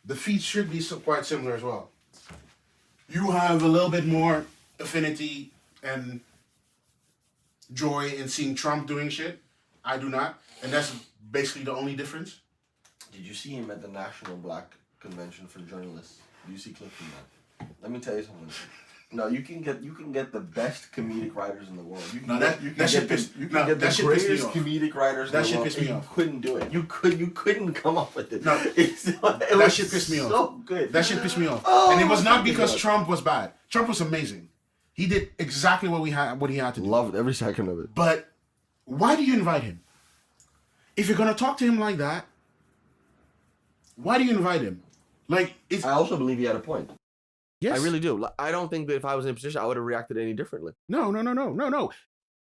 the feats should be quite similar as well. You have a little bit more affinity and joy in seeing Trump doing shit. I do not, and that's basically the only difference. Did you see him at the National Black Convention for Journalists? Do you see clips from that? Let me tell you something. No, you can get the best comedic writers in the world. You can get the greatest comedic writers in the world. That shit pissed me off. You couldn't do it. You couldn't come up with it. No, that shit pissed me off. So good. That shit pissed me off. And it was not because Trump was bad. Trump was amazing. He did exactly what he had to do. Loved every second of it. But why do you invite him? If you're gonna talk to him like that, why do you invite him? Like, I also believe he had a point. Yes. I really do. I don't think that if I was in a position, I would have reacted any differently. No.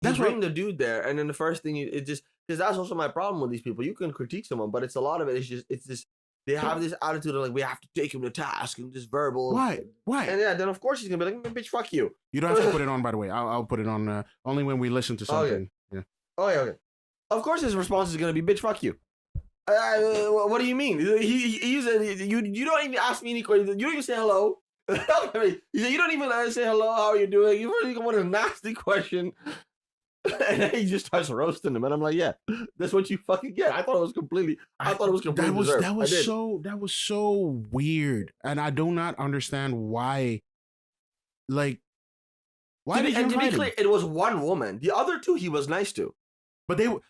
That's bring the dude there, and then the first thing because that's also my problem with these people. You can critique someone, but it's a lot of it. It's just they have this attitude of like we have to take him to task and just verbal. Why? And yeah, then of course he's gonna be like, bitch, fuck you. You don't have to put it on, by the way. I'll put it on only when we listen to something. Yeah. Oh yeah. Okay. Of course his response is gonna be, bitch, fuck you. What do you mean? He said you don't even ask me any questions. You don't even say hello. He said, you don't even say hello, how are you doing? You really come with a nasty question. And then he just starts roasting him. And I'm like, yeah, that's what you fucking get. I thought it was completely deserved. That was so weird. And I do not understand why. Like, why did you invite him? To be clear, it was one woman. The other two he was nice to. The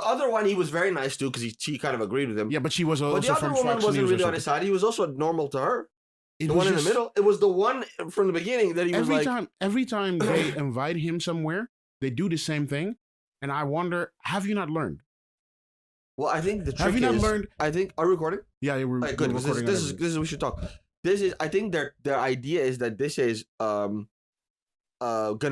other one he was very nice to because she kind of agreed with him. Yeah, but she was also but the other woman wasn't really on his side. He was also normal to her. The one in the middle. It was the one from the beginning that he was like... Every time they invite him somewhere, they do the same thing. And I wonder, have you not learned? Well, I think the trick have you not learned? I think... Are we recording? Yeah, we're right, good. Recording. This is we should talk. I think their idea is that this is gonna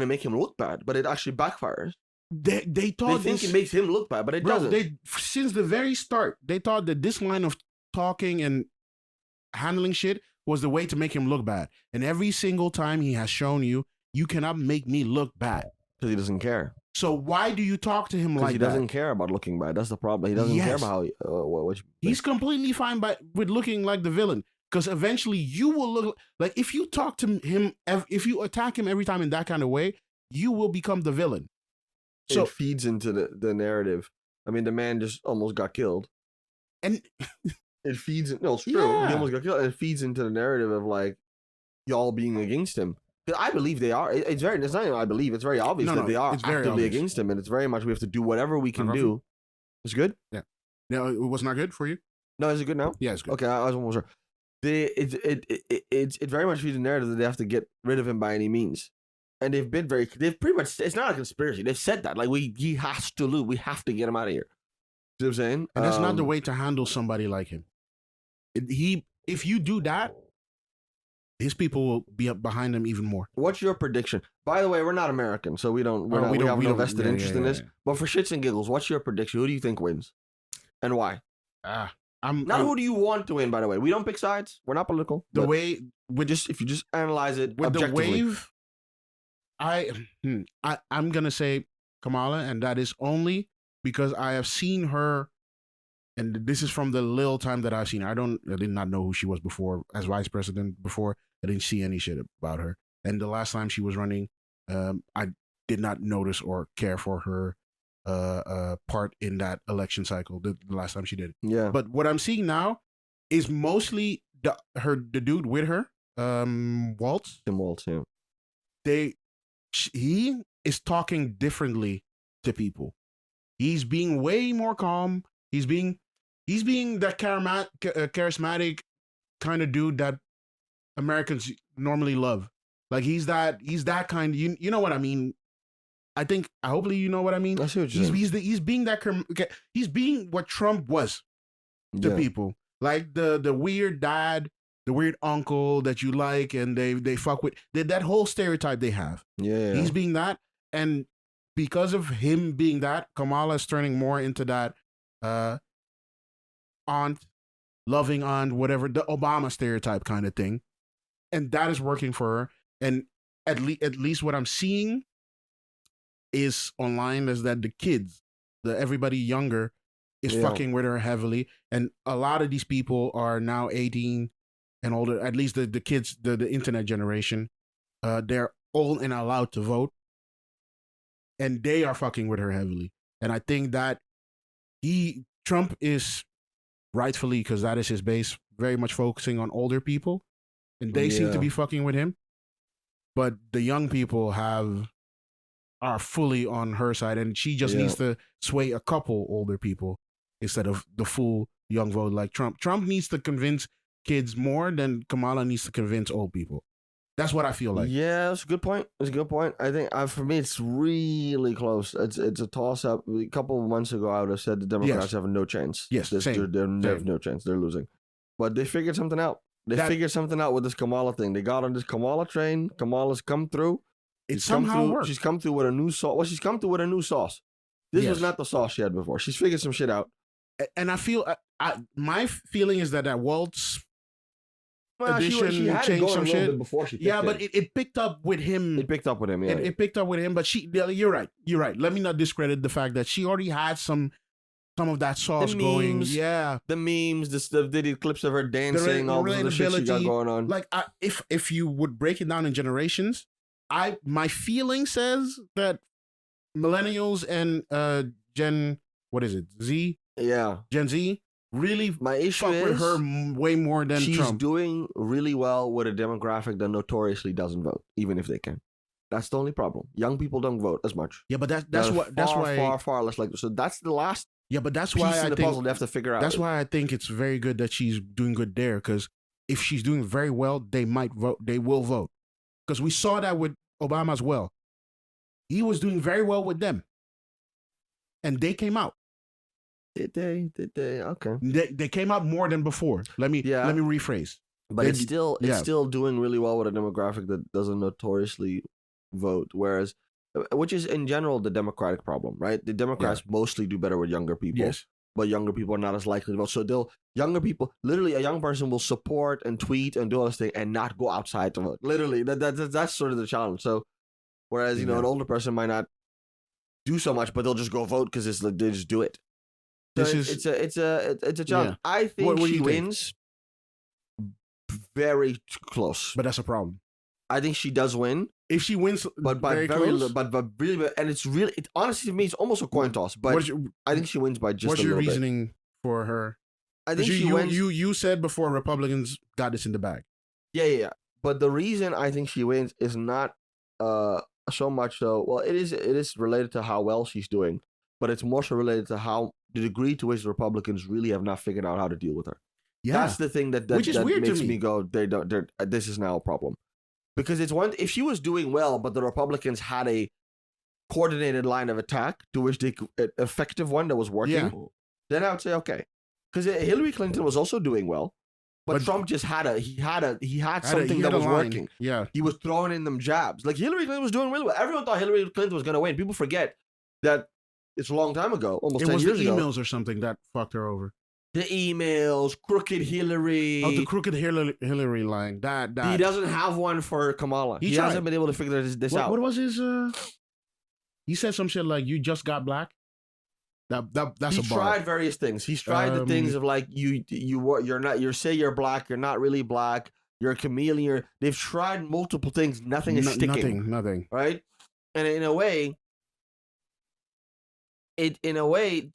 make him look bad, but it actually backfires. They think it makes him look bad, but it doesn't. Since the very start, they thought that this line of talking and handling shit was the way to make him look bad. And every single time he has shown you cannot make me look bad. Because he doesn't care. So why do you talk to him like that? He doesn't care about looking bad. That's the problem. He doesn't care about how... He's completely fine with looking like the villain. Because eventually you will look... Like, if you talk to him, if you attack him every time in that kind of way, you will become the villain. So it feeds into the narrative. I mean, the man just almost got killed. And... It feeds... No, it's true. Yeah. He almost got killed. And it feeds into the narrative of, like, y'all being against him. I believe they are. It's not even I believe. It's very obvious that they are actively against him. And it's very much we have to do whatever we can do. It's good? Yeah. No, it was not good for you? No, is it good now? Yeah, it's good. Okay, I was almost sure. It very much feeds the narrative that they have to get rid of him by any means. And they've pretty much... It's not a conspiracy. They've said that. Like, he has to lose. We have to get him out of here. You know what I'm saying? And that's not the way to handle somebody like him. If you do that, his people will be up behind him even more. What's your prediction? By the way, we're not American, so we have no vested interest in this. But for shits and giggles, what's your prediction? Who do you think wins, and why? Who do you want to win? By the way, we don't pick sides. We're not political. If you just analyze it with objectively. The wave, I'm gonna say Kamala, and that is only because I have seen her. And this is from the little time that I've seen her. I did not know who she was before as vice president before. I didn't see any shit about her. And the last time she was running, I did not notice or care for her part in that election cycle. The last time she did. Yeah. But what I'm seeing now is mostly the dude with her, Waltz. Tim Waltz, yeah. He is talking differently to people. He's being way more calm. He's being that charismatic kind of dude that Americans normally love. Like he's that kind. You know what I mean? Hopefully you know what I mean. I see what you're saying. He's being he's being what Trump was to people. Like the weird dad, the weird uncle that you like, and they fuck with that whole stereotype they have. Yeah. He's being that, and because of him being that, Kamala is turning more into that. Loving aunt, whatever, the Obama stereotype kind of thing, and that is working for her. And at least what I'm seeing is online is that the kids, everybody younger, is fucking with her heavily, and a lot of these people are now 18 and older. At least the kids, the internet generation, they're old and allowed to vote, and they are fucking with her heavily. And I think that Trump is rightfully, because that is his base, very much focusing on older people, and they seem to be fucking with him. But the young people are fully on her side, and she just needs to sway a couple older people instead of the full young vote like Trump. Trump needs to convince kids more than Kamala needs to convince old people. That's what I feel like. Yeah, that's a good point. It's a good point. I think for me, it's really close. It's a toss up. A couple of months ago, I would have said the Democrats have no chance. Yes, they have no chance. They're losing. But they figured something out. They figured something out with this Kamala thing. They got on this Kamala train. Kamala's come through. It somehow worked. She's come through with a new sauce. Well, she's come through with a new sauce. This was not the sauce she had before. She's figured some shit out. And I feel, my feeling is that Waltz edition she had changed some shit before she but it picked up with him. It picked up with him. Yeah, it picked up with him. But you're right. Let me not discredit the fact that she already had some of that sauce going. Yeah, the memes, the clips of her dancing, all the shit she got going on. Like, if you would break it down in generations, my feeling says that millennials and Gen Z? Yeah, Gen Z really my issue fuck is with her way more than she's Trump. doing really well with a demographic that notoriously doesn't vote, even if they can. That's the only problem. Young people don't vote as much. Yeah, but that's why far less like. So that's the last. Yeah, but that's piece why in the puzzle they have to figure out. That's why I think it's very good that she's doing good there, because if she's doing very well, they might vote. They will vote, because we saw that with Obama as well. He was doing very well with them, and they came out. Did they? Okay. They came out more than before. Let me rephrase. But it's still doing really well with a demographic that doesn't notoriously vote, which is in general the Democratic problem, right? The Democrats mostly do better with younger people, but younger people are not as likely to vote. So younger people, literally, a young person will support and tweet and do all this thing and not go outside to vote. Literally, that's sort of the challenge. So, whereas an older person might not do so much, but they'll just go vote because it's like they just do it. So it's a challenge. Yeah. I think she wins. Very close, but that's a problem. I think she does win. If she wins, but by very but really, and it's really, it honestly to me, it's almost a coin toss. But I think she wins by just. What's a your little reasoning bit. For her? I think she wins. You said before Republicans got this in the bag. Yeah. But the reason I think she wins is not so much so. Well, it is related to how well she's doing, but it's more so related to how the degree to which the Republicans really have not figured out how to deal with her. Yeah, that's the thing that which is weird makes to me go. This is now a problem, because it's one. If she was doing well, but the Republicans had a coordinated line of attack to which an effective one that was working, then I would say okay. Because Hillary Clinton was also doing well, but Trump just had something that was working. Yeah, he was throwing in them jabs. Like Hillary Clinton was doing really well. Everyone thought Hillary Clinton was going to win. People forget that it's a long time ago, almost 10 years ago. It was the emails or something that fucked her over. The emails, crooked Hillary. Oh, the crooked Hillary line. That he doesn't have one for Kamala. He hasn't been able to figure this out. What was his? He said some shit like, "You just got black." That's a bar. He tried various things. He's tried the things of like you're not. You say you're black. You're not really black. You're a chameleon. They've tried multiple things. Nothing is sticking. Nothing. Right? And in a way,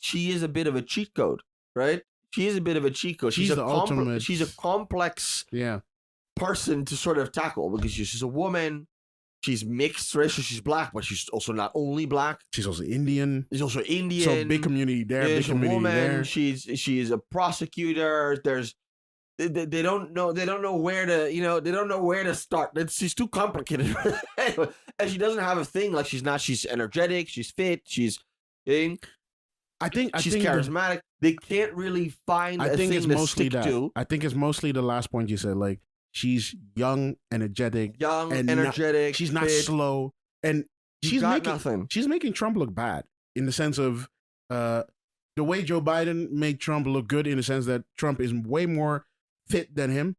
she is a bit of a cheat code. Right? She is a bit of a cheat code. She's the ultimate. She's a complex person to sort of tackle, because she's a woman. She's mixed race, so she's black, but she's also not only black. She's also Indian. She's also Indian. So big community there. There's big community a woman. There. She's a prosecutor. They don't know where to they don't know where to start. She's too complicated. Anyway, and she doesn't have a thing like she's energetic. She's fit. She's she's charismatic. They can't really find a thing to stick to. I think it's mostly the last point you said. Like, she's young, energetic. She's not fit. slow. And she's making Trump look bad, in the sense of the way Joe Biden made Trump look good, in the sense that Trump is way more fit than him.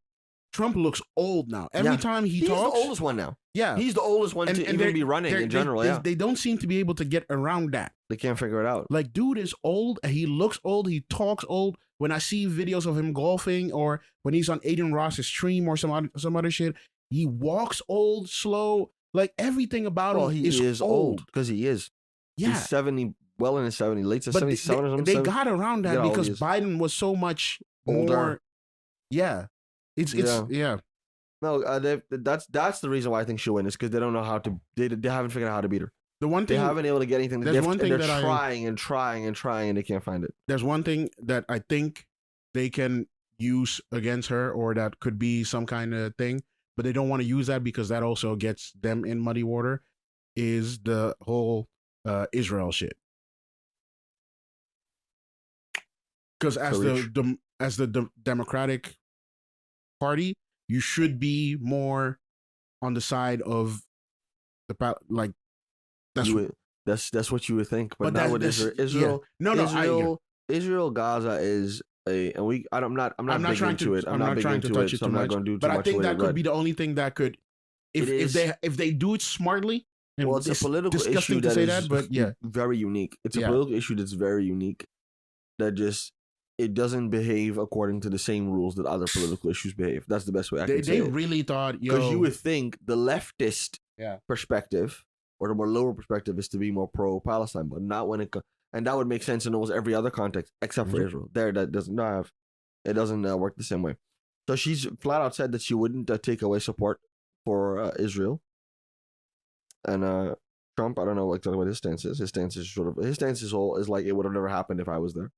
Trump looks old now. Every time he He's talks, the oldest one now. yeah, He's the oldest one to even be running in general. they don't seem to be able to get around that. They can't figure it out. Like, dude is old. He looks old. He talks old. When I see videos of him golfing or when he's on Aiden Ross's stream or some other shit, he walks old, slow. Like, everything about him he is old because he is. Yeah. He's 70, well in his 70s, late to But 77 or something. they got around that because Biden was so much older. more. Yeah. Yeah. No, that's the reason why I think she'll win. Is because they don't know how to. They haven't figured out how to beat her. The one thing they haven't been able to get anything. There's one thing they're that trying and trying and trying, and they can't find it. There's one thing that I think they can use against her, or that could be some kind of thing, but they don't want to use that because that also gets them in muddy water. Is the whole Israel shit? Because as the Democratic Party, you should be more on the side of the like. That's what you would think, but not with Israel. Yeah. Israel, Gaza is I'm not trying to touch it. I'm not going to do too much. But I think that could be the only thing that could, if they do it smartly. Well, it's a political issue to that say is that, but yeah, very unique. It's a political issue that's very unique. That just it doesn't behave according to the same rules that other political issues behave. That's the best way I can say it. They really thought, because you would think the leftist yeah. perspective or the more lower perspective is to be more pro-Palestine, but not when it and that would make sense in almost every other context except for Israel. That doesn't work the same way. So she's flat out said that she wouldn't take away support for Israel. And Trump, I don't know exactly what his stance is. His stance is like it would have never happened if I was there.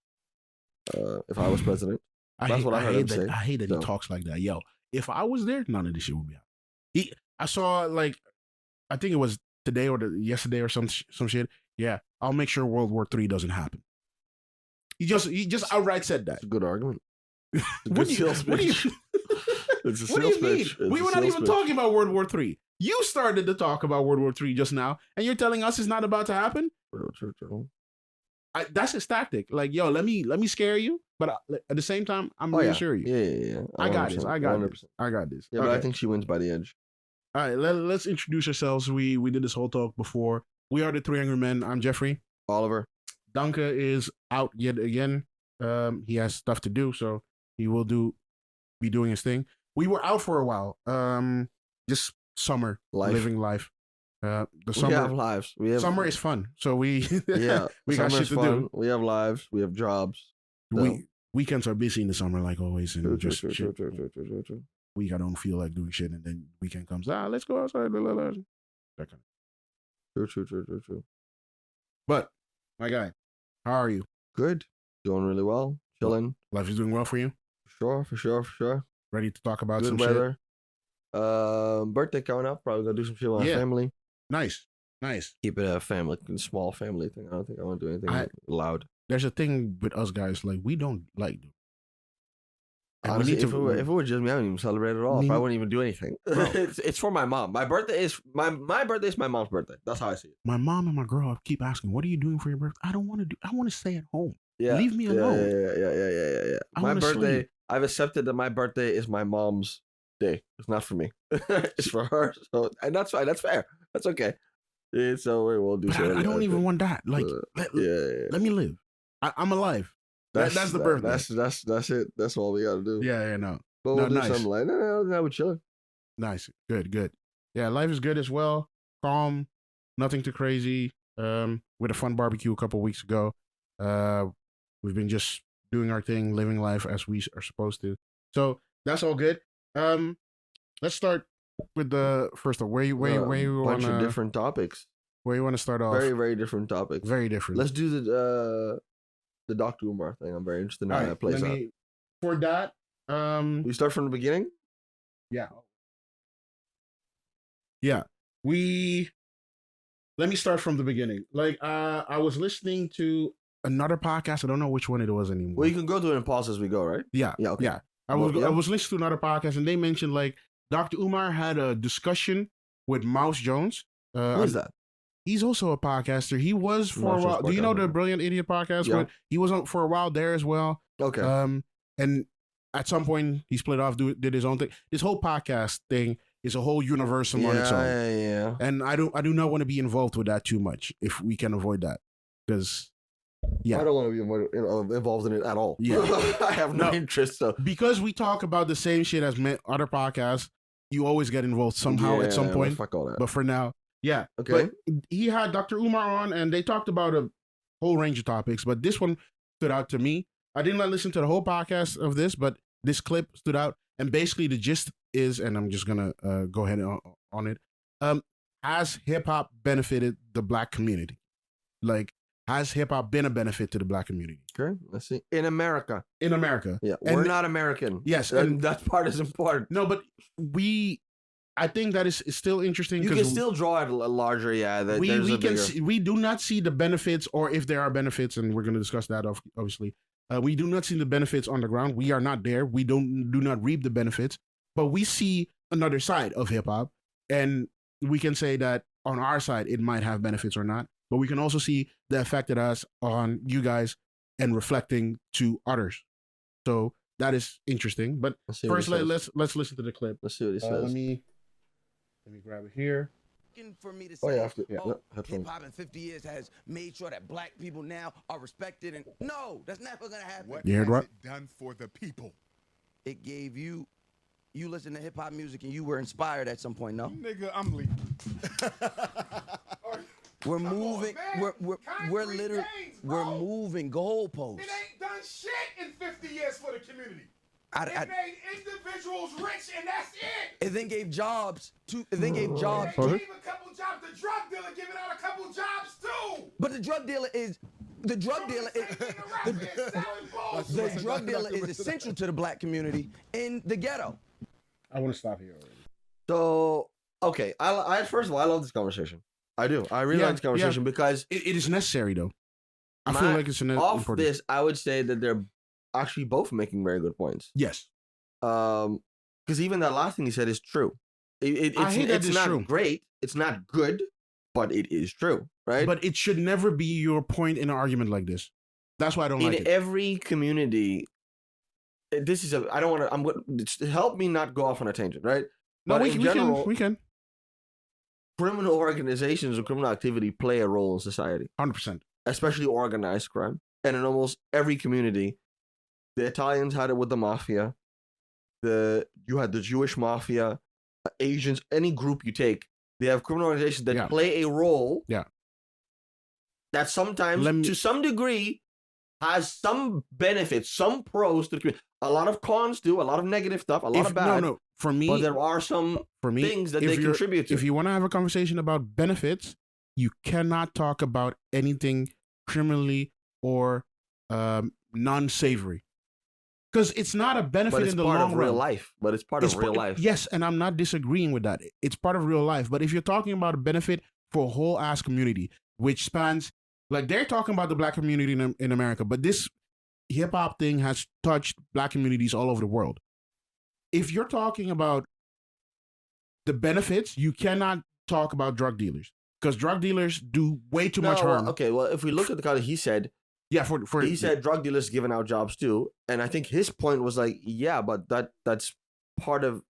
If I was president. That's what I heard him say. I hate that he talks like that. Yo, if I was there, none of this shit would be out. I saw I think it was today or yesterday or some shit. Yeah, I'll make sure World War III doesn't happen. He just outright said that. It's a good argument. What do you mean? We were not even talking about World War III. You started to talk about World War III just now, and you're telling us it's not about to happen? That's his tactic. Like, yo, let me scare you, but at the same time, I'm reassure you. Yeah. I got this. I got this. Yeah, but I think she wins by the edge. All right, let's introduce ourselves. We did this whole talk before. We are the Three Angry Men. I'm Jeffrey. Oliver. Danka is out yet again. He has stuff to do, so he will be doing his thing. We were out for a while. Just summer, living life. The summer, we have lives. Summer is fun, so we we got shit to do. We have lives. We have jobs. Weekends are busy in the summer, like always, and true. We don't feel like doing shit, and then weekend comes. Let's go outside. That kind of. True. But my guy, how are you? Good. Doing really well. Chilling. Life is doing well for you. For sure. Ready to talk about good some weather. Shit. Birthday coming up. Probably gonna do some shit with my family. Nice. Keep it a small family thing. I don't think I want to do anything loud. There's a thing with us guys, like we don't like. Honestly, if it were just me, I wouldn't even celebrate at all. I wouldn't even do anything. It's for my mom. My birthday is my birthday is my mom's birthday. That's how I see it. My mom and my girl keep asking, "What are you doing for your birthday?" I don't want to do. I want to stay at home. Yeah, leave me alone. Yeah. My birthday. Sleep. I've accepted that my birthday is my mom's day. It's not for me. It's for her. So, and that's fine. That's fair. That's okay. So we will do. I don't even want that. Like, let me live. I'm alive. That's the birthday. That's it. That's all we got to do. Yeah, no. But we'll do something like no, we're chilling. Nice, good. Yeah, life is good as well. Calm, nothing too crazy. With a fun barbecue a couple weeks ago. We've been just doing our thing, living life as we are supposed to. So that's all good. Let's start with the first one. Where you want bunch of different topics. Where you want to start off? Very, very different topics. Very different. Let's do the Dr. Umar thing. I'm very interested in how that plays out. For that, we start from the beginning? Yeah. Let me start from the beginning. Like, I was listening to another podcast. I don't know which one it was anymore. Well, you can go through it and pause as we go, right? Yeah. Okay. Yeah. I was listening to another podcast, and they mentioned, like, Dr. Umar had a discussion with Mouse Jones. Who is that? He's also a podcaster. He was for a while. Do you know the Brilliant Idiot podcast? Yeah. He was on for a while there as well. Okay. And at some point he split off, did his own thing. This whole podcast thing is a whole universum on its own. Yeah. And I do not want to be involved with that too much if we can avoid that. Because I don't want to be involved in it at all. Yeah. I have no interest. So because we talk about the same shit as other podcasts, you always get involved somehow at some point. Fuck all that. But for now, yeah. Okay. But he had Dr. Umar on, and they talked about a whole range of topics. But this one stood out to me. I did not listen to the whole podcast of this, but this clip stood out. And basically, the gist is, and I'm just gonna go ahead on it. Has hip hop benefited the Black community? Like, has hip hop been a benefit to the Black community? Okay, let's see. In America. Yeah, we're not American. Yes, and that part is important. No, but I think that is still interesting. You can still draw it larger. Yeah, we do not see the benefits, or if there are benefits, and we're going to discuss that obviously. We do not see the benefits on the ground. We are not there. We do not reap the benefits, but we see another side of hip hop, and we can say that on our side it might have benefits or not. But we can also see the effect it has on you guys and reflecting to others. So that is interesting. But first, let's listen to the clip. Let's see what he says. Let me grab it here. For me to say, hip hop in 50 years has made sure that Black people now are respected, and no, that's never gonna happen. What You heard has what? it done for the people? It gave you listen to hip hop music and you were inspired at some point. No, Nigga, I'm leaving. we're moving. We're literally moving goalposts. It ain't done shit in 50 years for the community. It made individuals rich, and that's it. It then gave jobs to. It then gave jobs. They gave a couple jobs. The drug dealer giving out a couple jobs too. But the drug dealer is. The drug dealer is essential to the Black community in the ghetto. I want to stop here already. So okay, I first of all, I love this conversation. I do. I really like this conversation because it is necessary though. I feel like it's off important. this. I would say that they're actually both making very good points. Yes. Because even that last thing he said is true. It's not true. Great. It's not good, but it is true, right? But it should never be your point in an argument like this. That's why I don't like it. In every community, this is I don't want to. I'm going to help me not go off on a tangent, right? No, but we can. Criminal organizations or criminal activity play a role in society. 100%. Especially organized crime. And in almost every community, the Italians had it with the mafia. You had the Jewish mafia, Asians, any group you take, they have criminal organizations that play a role. Yeah. That sometimes, to some degree, has some benefits, some pros to the community. A lot of cons do, a lot of negative stuff, a lot of bad. No. For me, but there are some things that they contribute to. If you want to have a conversation about benefits, you cannot talk about anything criminally or non-savory. Because it's not a benefit in the long run. But it's part of real life. But it's part of real life. Yes, and I'm not disagreeing with that. It's part of real life. But if you're talking about a benefit for a whole ass community, which spans, like they're talking about the Black community in America, but this hip hop thing has touched Black communities all over the world. If you're talking about the benefits, you cannot talk about drug dealers because drug dealers do way too much harm. Okay, well, if we look at the kind of he said, he said drug dealers giving out jobs too, and I think his point was like, yeah, but that's part of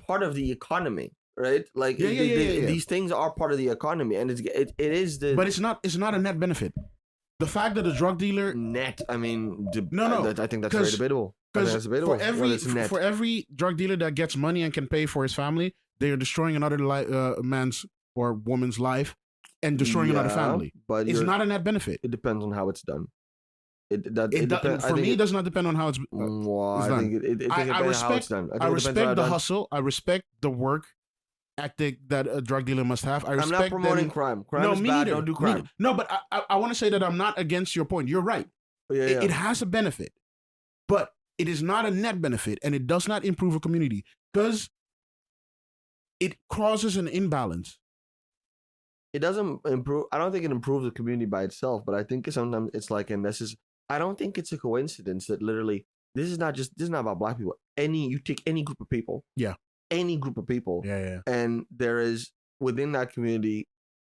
part of the economy, right? Like these things are part of the economy, and it is the. But it's not a net benefit. The fact that a drug dealer net, I mean, I think that's very debatable. Because for every drug dealer that gets money and can pay for his family, they are destroying another man's or woman's life and destroying another family. But it's not a net benefit. It depends on how it's done. It does not depend on how it's done. I respect the hustle. I respect the work ethic that a drug dealer must have. I'm not promoting crime. Crime is bad. Don't do crime. No, but I want to say that I'm not against your point. You're right. It has a benefit, but it is not a net benefit, and it does not improve a community because it causes an imbalance. It doesn't improve. I don't think it improves the community by itself, but I think sometimes it's like, and this is, I don't think it's a coincidence that literally this is not about Black people. You take any group of people. Yeah. Any group of people. Yeah. And there is within that community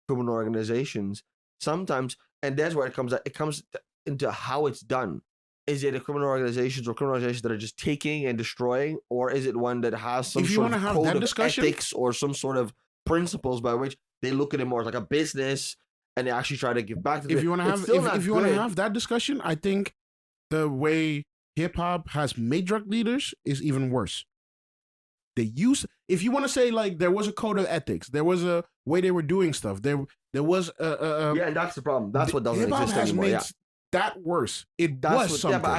criminal organizations sometimes, and that's where it comes into how it's done. is it a criminal organizations or criminal organizations that are just taking and destroying, or is it one that has some If you sort wanna of have code that of discussion- ethics or some sort of principles by which they look at it more as like a business and they actually try to give back to the If you want to It's have, still not if you want to good. have that discussion, I think the way hip hop has made drug dealers is even worse. They use, if you want to say like there was a code of ethics, there was a way they were doing stuff. There was yeah, and that's the problem. That's what doesn't hip hop exist has anymore. made Yeah, that worse. It that's was what. something. Yeah, but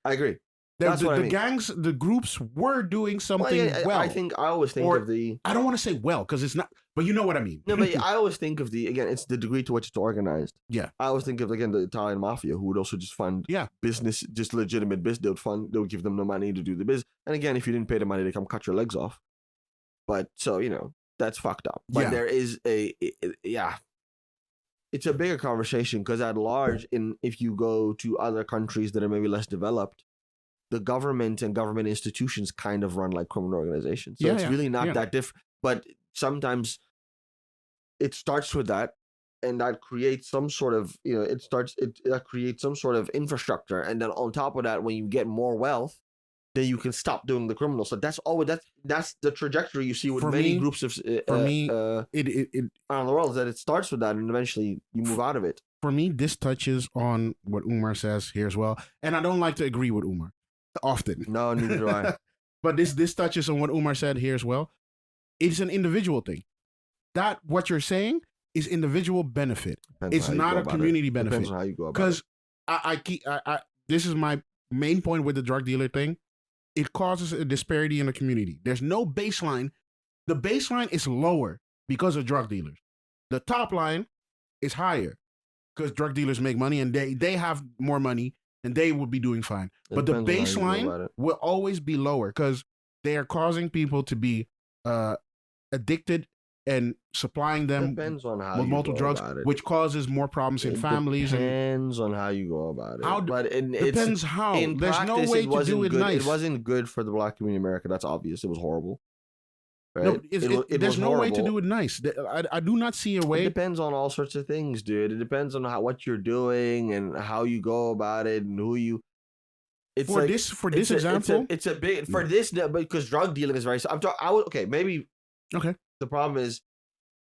I agree. The, That's the, what I the mean. gangs, the groups were doing something yeah, well. I always think Or- of the. I don't want to say well because it's not, but you know what I mean. No, but I always think of the, again, it's the degree to which it's organized. Yeah. I always think of, again, the Italian mafia who would also just fund business, just legitimate business. They would give them the money to do the business. And again, if you didn't pay the money, they come cut your legs off. But so, that's fucked up. But Yeah. there is it's a bigger conversation because at large, if you go to other countries that are maybe less developed, the government and government institutions kind of run like criminal organizations. So it's really not that different. But sometimes it starts with that, and that creates some sort of, that creates some sort of infrastructure. And then on top of that, when you get more wealth, then you can stop doing the criminal. So that's the trajectory you see with For many me- groups of it around the world, is that it starts with that and eventually you move out of it. for me, this touches on what Umar says here as well. And I don't like to agree with Umar often. No, neither do I. But this touches on what Umar said here as well. It's an individual thing. That what you're saying is individual benefit. Depends It's on how you not go a about community it. benefit. Depends on how you go about it. Because I this is my main point with the drug dealer thing. It causes a disparity in the community. There's no baseline. The baseline is lower because of drug dealers. The top line is higher because drug dealers make money and they have more money and they would be doing fine. It But the depends on how you go about baseline it. will always be lower because they are causing people to be addicted and supplying them Depends on how with you multiple go drugs, about it. which causes more problems in It families. And depends on how you go about it. How it's depends how. in There's no practice, way it to wasn't do it good. nice. It wasn't good for the black community in America. That's obvious. It was horrible. Right? No, It there's was no way to horrible. do it nice. I do not see a It way. depends on all sorts of things, dude. It depends on what you're doing and how you go about it and who you. It's For like, this example, it's a big for this because drug dealing is very. I'm talking. Okay, maybe. Okay. The problem is,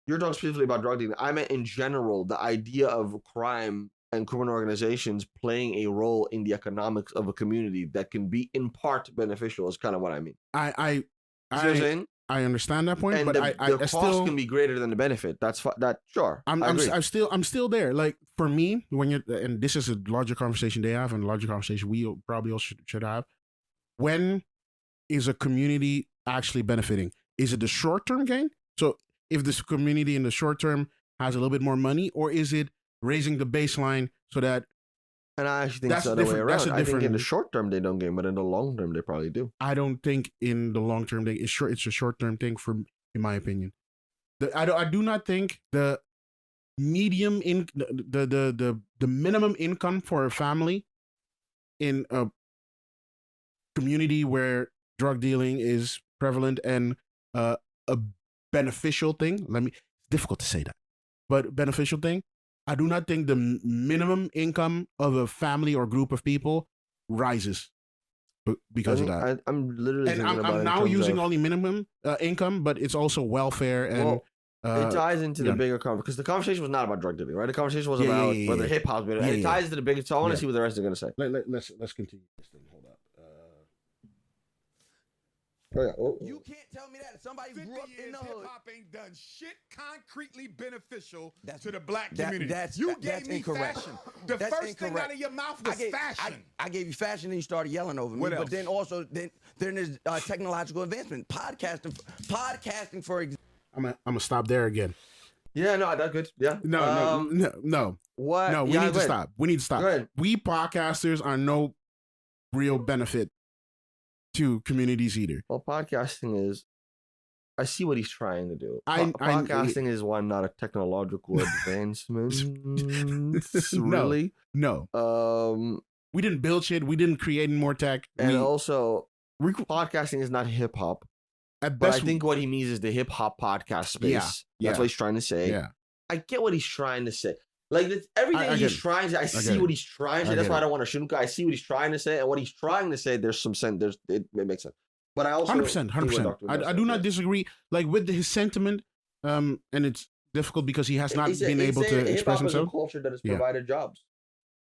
you're talking specifically about drug dealing. I meant in general the idea of crime and criminal organizations playing a role in the economics of a community that can be in part beneficial is kind of what I mean. I See what I'm saying? I understand that point, And but the I cost still can be greater than the benefit. That's sure. I agree. I'm still there. Like for me, when you're, and this is a larger conversation they have and a larger conversation we probably all should have. When is a community actually benefiting? Is it the short term gain? So if this community in the short term has a little bit more money, or is it raising the baseline so that And I actually think That's it's the other way different- around. that's a I think in the different- short term they don't gain, but in the long term they probably do. I don't think in the long term it's short. It's a short term thing in my opinion. I do not think the medium in the minimum income for a family in a community where drug dealing is prevalent and a beneficial thing. It's difficult to say that, but beneficial thing. I do not think the minimum income of a family or group of people rises because of that. I'm literally And thinking about it I'm in now terms using of- only minimum income, but it's also welfare and it ties into the yeah. bigger conversation because the conversation was not about drug dealing, right? The conversation was Yeah, about yeah, whether yeah. hip hop's better. Yeah, And it yeah. ties into the bigger. So I want to Yeah. see what the rest are going to say. let's continue this thing. Hold up. You can't tell me that. Somebody 50 grew up in years, the hip hood. hop ain't done shit concretely beneficial That's- to the black that- community. that's- You that- gave that's me incorrect. fashion. The That's first thing incorrect. out of your mouth was fashion. I gave you fashion, and you started yelling over me. What But else? then also, then there's technological advancement, podcasting for example. I'm gonna stop there again. Yeah, no, that's good. Yeah. No. What? No, we Yeah, need go to ahead. stop. We need to stop. Go ahead. We podcasters are no real benefit to communities either. Well, podcasting is. I see what he's trying to do. I- Podcasting is one, not a technological advancement. No. Really? No, we didn't build shit. We didn't create any more tech. And We, also, podcasting is not hip hop. at But best, I think what he means is the hip hop podcast space. Yeah, That's yeah. what he's trying to say. yeah. I get what he's trying to say. Like everything I he's get it. trying to, I see it. what he's trying to say. That's get why it. I don't want to Shunuka. I see what he's trying to say, and what he's trying to say, there's some sense. It makes sense. But I also 100%, 100%. I do not disagree. Like with his sentiment, and it's difficult because he has not been able to express himself. Hip-hop is a culture that has provided jobs.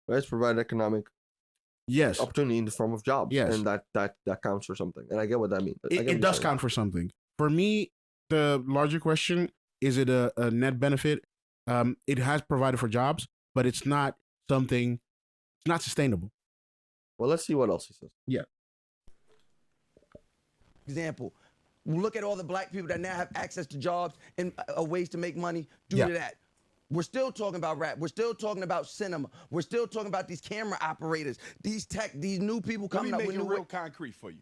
Right? It's provided economic opportunity in the form of jobs. Yes. And that counts for something. And I get what that means. It does count for something. For me, the larger question, is it a net benefit? It has provided for jobs, but it's not something, it's not sustainable. Well, let's see what else he says. Yeah. Example, look at all the black people that now have access to jobs and ways to make money due to that. We're still talking about rap. We're still talking about cinema. We're still talking about these camera operators, these new people coming up with new. Let me make it real concrete for you.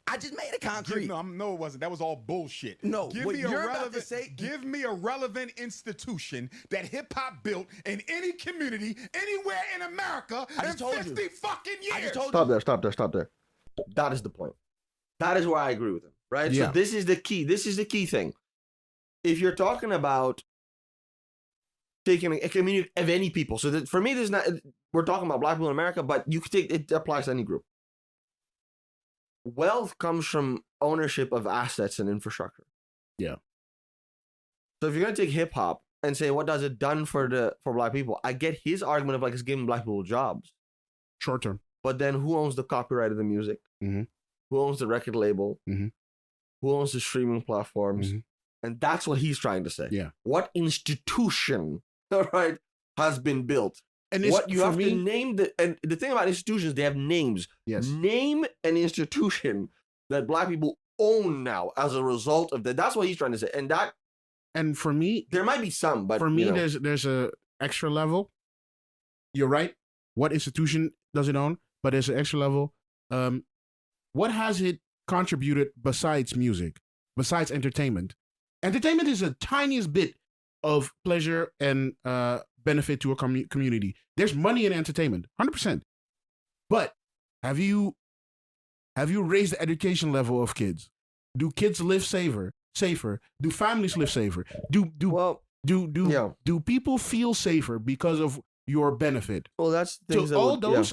I just made it concrete. No, it wasn't. That was all bullshit. No, give what me you're about to say. Give me a relevant institution that hip hop built in any community anywhere in America in 50 fucking years. I just told you. Stop there. That is the point. That is where I agree with him. Right. Yeah. So this is the key. This is the key thing. If you're talking about taking a community of any people, so that for me, there's not. We're talking about black people in America, but you could take it applies to any group. Wealth comes from ownership of assets and infrastructure. Yeah. So if you're gonna take hip hop and say what does it done for black people, I get his argument of like it's giving black people jobs, short term. But then who owns the copyright of the music? Mm-hmm. Who owns the record label? Mm-hmm. Who owns the streaming platforms? Mm-hmm. And that's what he's trying to say. Yeah. What institution, all right, has been built? And what you have to name and the thing about institutions, they have names. Yes. Name an institution that black people own now as a result of that. That's what he's trying to say. And for me, there might be some, but for me, there's a extra level. You're right. What institution does it own? But there's an extra level. What has it contributed besides music, besides entertainment? Entertainment is the tiniest bit of pleasure and benefit to a community. There's money in entertainment, 100%. But have you raised the education level of kids? Do kids live safer? Do families live safer? Do people feel safer because of your benefit? Well, that's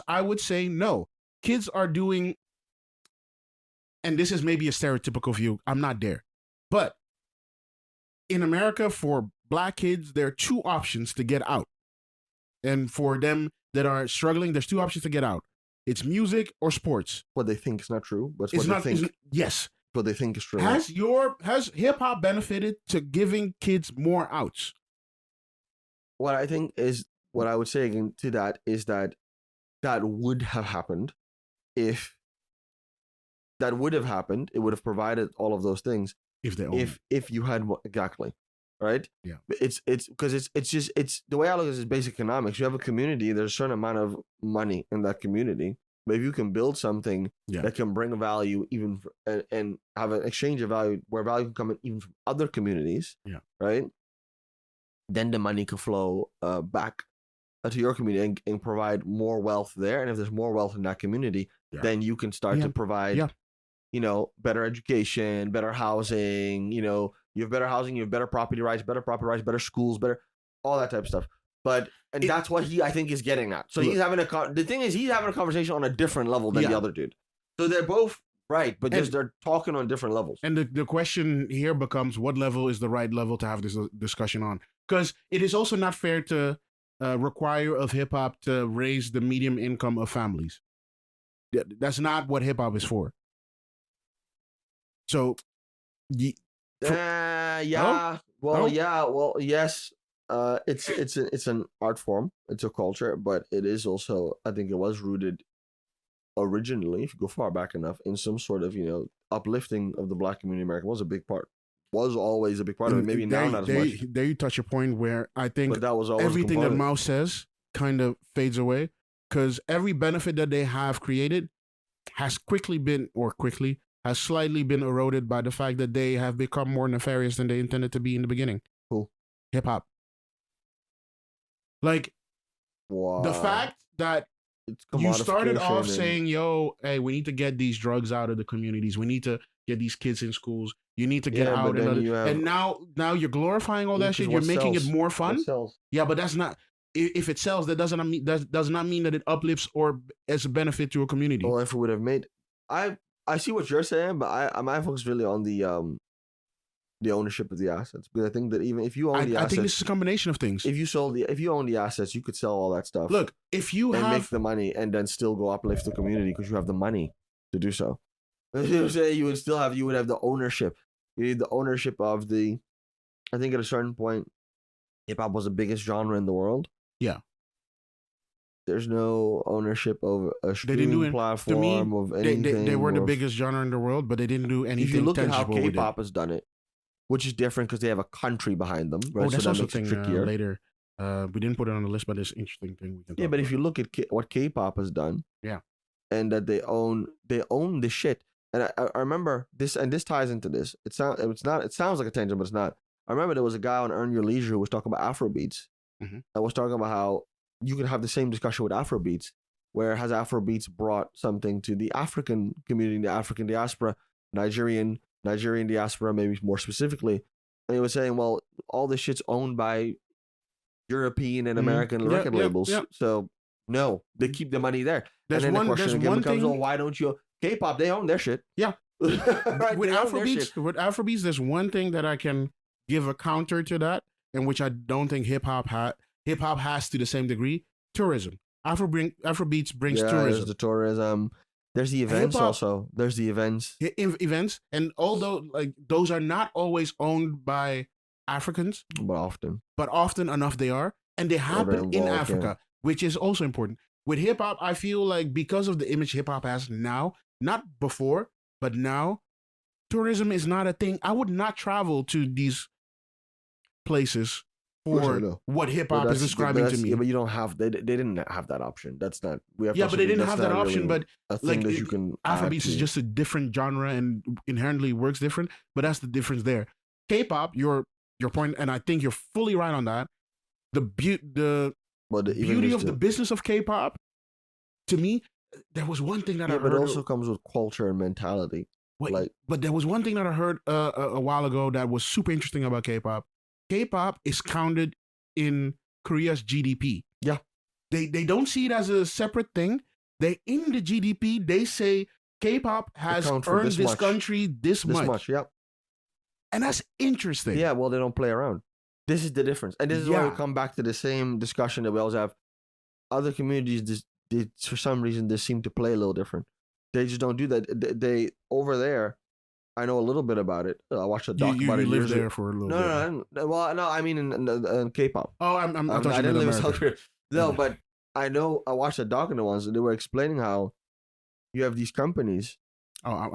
I would say no. Kids are doing, and this is maybe a stereotypical view. I'm not there, but in America, for black kids, there are two options to get out. And for them that are struggling, there's two options to get out. It's music or sports. What they think is not true, but it's what they think. Yes. What they think is true. Has hip hop benefited to giving kids more outs? What I would say again to that is that would have happened if that would have happened. It would have provided all of those things if you had exactly. Right? Yeah. It's because it's the way I look at it is basic economics. You have a community, there's a certain amount of money in that community. But if you can build something that can bring value even and have an exchange of value where value can come in even from other communities, right? Then the money can flow back to your community and provide more wealth there. And if there's more wealth in that community, then you can start to provide, better education, better housing, you have better housing, you have better property rights, better schools, better all that type of stuff. That's what I think is getting at. So he's having the thing is he's having a conversation on a different level than the other dude. So they're both right, but they're talking on different levels. And the question here becomes, what level is the right level to have this discussion on? Because it is also not fair to require of hip hop to raise the medium income of families. That's not what hip hop is for. So. Yes. It's an art form. It's a culture, but it is also, I think it was rooted originally, if you go far back enough, in some sort of, uplifting of the black community in America. Was always a big part of it. Maybe now not as much. There you touch a point where I think that was always everything that Mao says kind of fades away, because every benefit that they have created has slightly been eroded by the fact that they have become more nefarious than they intended to be in the beginning. Who? Hip hop. Like, wow. The fact that you started off saying, hey, we need to get these drugs out of the communities. We need to get these kids in schools. You need to get out. And now you're glorifying all that shit. You're making it more fun. Yeah, but that's not. if it sells, that does not mean that it uplifts or as a benefit to a community. Well, if it would have made, I see what you're saying, but my focus really on the ownership of the assets, because I think that even if you own the assets, I think this is a combination of things. If you own the assets, you could sell all that stuff. Look, if you and have make the money and then still go uplift the community because you have the money to do so. You would have the ownership. You need the ownership of the. I think at a certain point, hip hop was the biggest genre in the world. Yeah. There's no ownership of a streaming platform of anything. They were the biggest genre in the world, but they didn't do anything. If you look at how tangible with K-pop has done it, which is different because they have a country behind them. Right? Oh, that's so that also a makes it thing trickier. later. We didn't put it on the list, but it's an interesting thing we can. Yeah, talk but about. if you look at what K-pop has done, yeah, and that they own the shit. And I remember this, and this ties into this. It sounds like a tangent, but it's not. I remember there was a guy on Earn Your Leisure who was talking about Afrobeats. Mm-hmm. I was talking about how you could have the same discussion with Afrobeats, where has Afrobeats brought something to the African community, the African diaspora, Nigerian diaspora, maybe more specifically. And he was saying, well, all this shit's owned by European and American record labels. So no, they keep the money there. There's and then the question again becomes, thing, well, why don't you? K-pop, they own their shit. Yeah. Right, with Afrobeats, there's one thing that I can give a counter to that, and which I don't think hip hop has to the same degree. Tourism. Afrobeats brings tourism. There's the tourism. There's the events Hip-hop, also. There's the events. Events, and although like those are not always owned by Africans, but often enough they are, and they happen in Africa, which is also important. With hip hop, I feel like because of the image hip hop has now, not before, but now, tourism is not a thing. I would not travel to these places for what hip hop is describing to me. Yeah, but you don't have. They didn't have that option. That's not. But they didn't have that option. But a thing that you can. Afrobeats is just a different genre and inherently works different. But that's the difference there. K-pop, your point, and I think you're fully right on that. The beauty of the business of K-pop, to me, there was one thing that I heard. But it also comes with culture and mentality. But there was one thing that I heard a while ago that was super interesting about K-pop. K-pop is counted in Korea's GDP. Yeah. They don't see it as a separate thing. In the GDP, they say K-pop has earned this country this much. Yep. And that's interesting. Yeah, well, they don't play around. This is the difference. And this is why we come back to the same discussion that we always have. Other communities, for some reason, they seem to play a little different. They just don't do that. They over there, I know a little bit about it. I watched a doc about it. You lived there for a little bit. No. Well, no, I mean in K-pop. Oh, I didn't live in South Korea. No, but I know I watched a doc in the ones and they were explaining how you have these companies. Oh,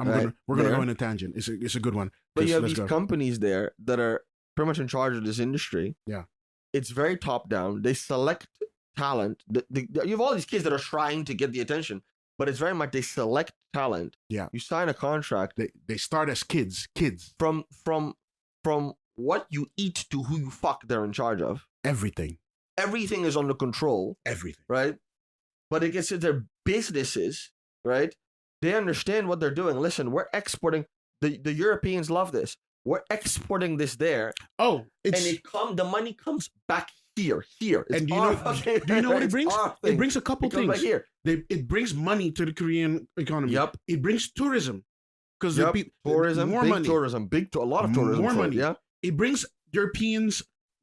we're gonna go on a tangent. It's a good one. But you have these companies there that are pretty much in charge of this industry. Yeah, it's very top down. They select talent. You have all these kids that are trying to get the attention, but it's very much they select talent. Yeah, you sign a contract. They start as kids. From what you eat to who you fuck, they're in charge of. Everything is under control. Everything, right? But it gets to their businesses, right? They understand what they're doing. Listen, we're exporting. The Europeans love this. We're exporting this there. Oh, the money comes back here. It's and do you know what it brings? It brings a couple things. Back here. It brings money to the Korean economy. Yep. It brings tourism because tourism, more big money, tourism, a lot of tourism, more money. Yeah. It brings European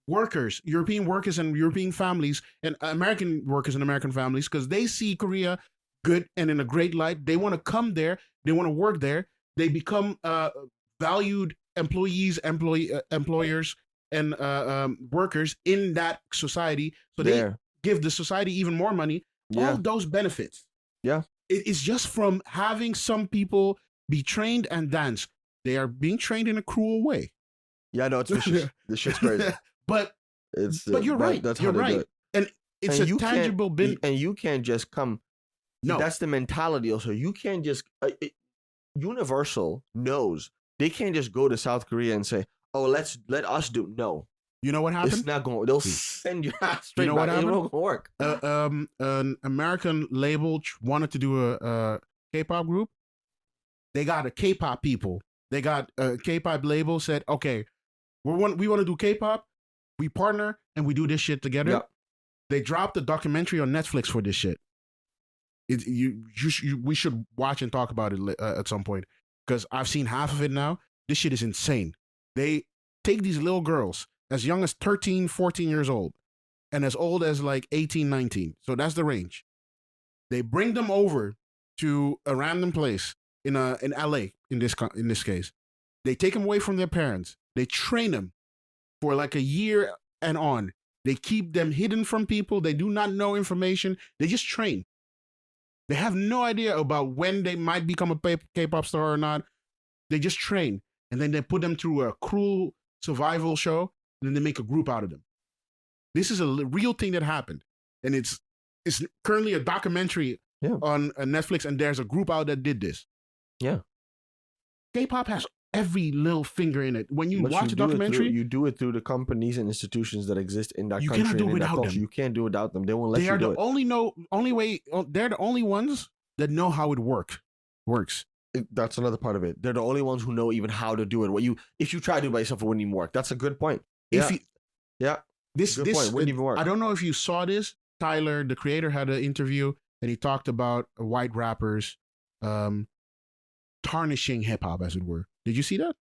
workers and European families and American workers and American families because they see Korea good and in a great light. They want to come there. They want to work there. They become valued employees, employers, and workers in that society. So they give the society even more money. Yeah. All those benefits. Yeah. It's just from having some people be trained and dance. They are being trained in a cruel way. Yeah, no, it's vicious. This shit's crazy. But you're right. That's you're how they do right. it. And it's a tangible bit. And you can't just come. No. That's the mentality also. You can't just. Universal knows they can't just go to South Korea and say, "Oh, let us do." No, you know what happened? It's not going. They'll send your ass straight back. What happened? It won't work. An American label wanted to do a K-pop group. They got a K-pop people. They got a K-pop label said, "Okay, we want to do K-pop. We partner and we do this shit together." Yep. They dropped a documentary on Netflix for this shit. We should watch and talk about it at some point, because I've seen half of it now. This shit is insane. They take these little girls as young as 13, 14 years old and as old as like 18, 19. So that's the range. They bring them over to a random place in LA in this case. They take them away from their parents. They train them for like a year and on. They keep them hidden from people. They do not know information. They just train. They have no idea about when they might become a K-pop star or not. They just train. And then they put them through a cruel survival show. And then they make a group out of them. This is a real thing that happened. And it's currently a documentary on Netflix. And there's a group out that did this. Yeah. K-pop has every little finger in it. When you watch a documentary, you do it through the companies and institutions that exist in that country. You cannot do it and in that without culture. them. You can't do it without them. They won't let you do it. They're the only ones that know how it works. That's another part of it. They're the only ones who know even how to do it. If you try to do it by yourself, it wouldn't even work. That's a good point. This point wouldn't even work. I don't know if you saw this. Tyler, the creator, had an interview and he talked about white rappers tarnishing hip hop, as it were. Did you see that?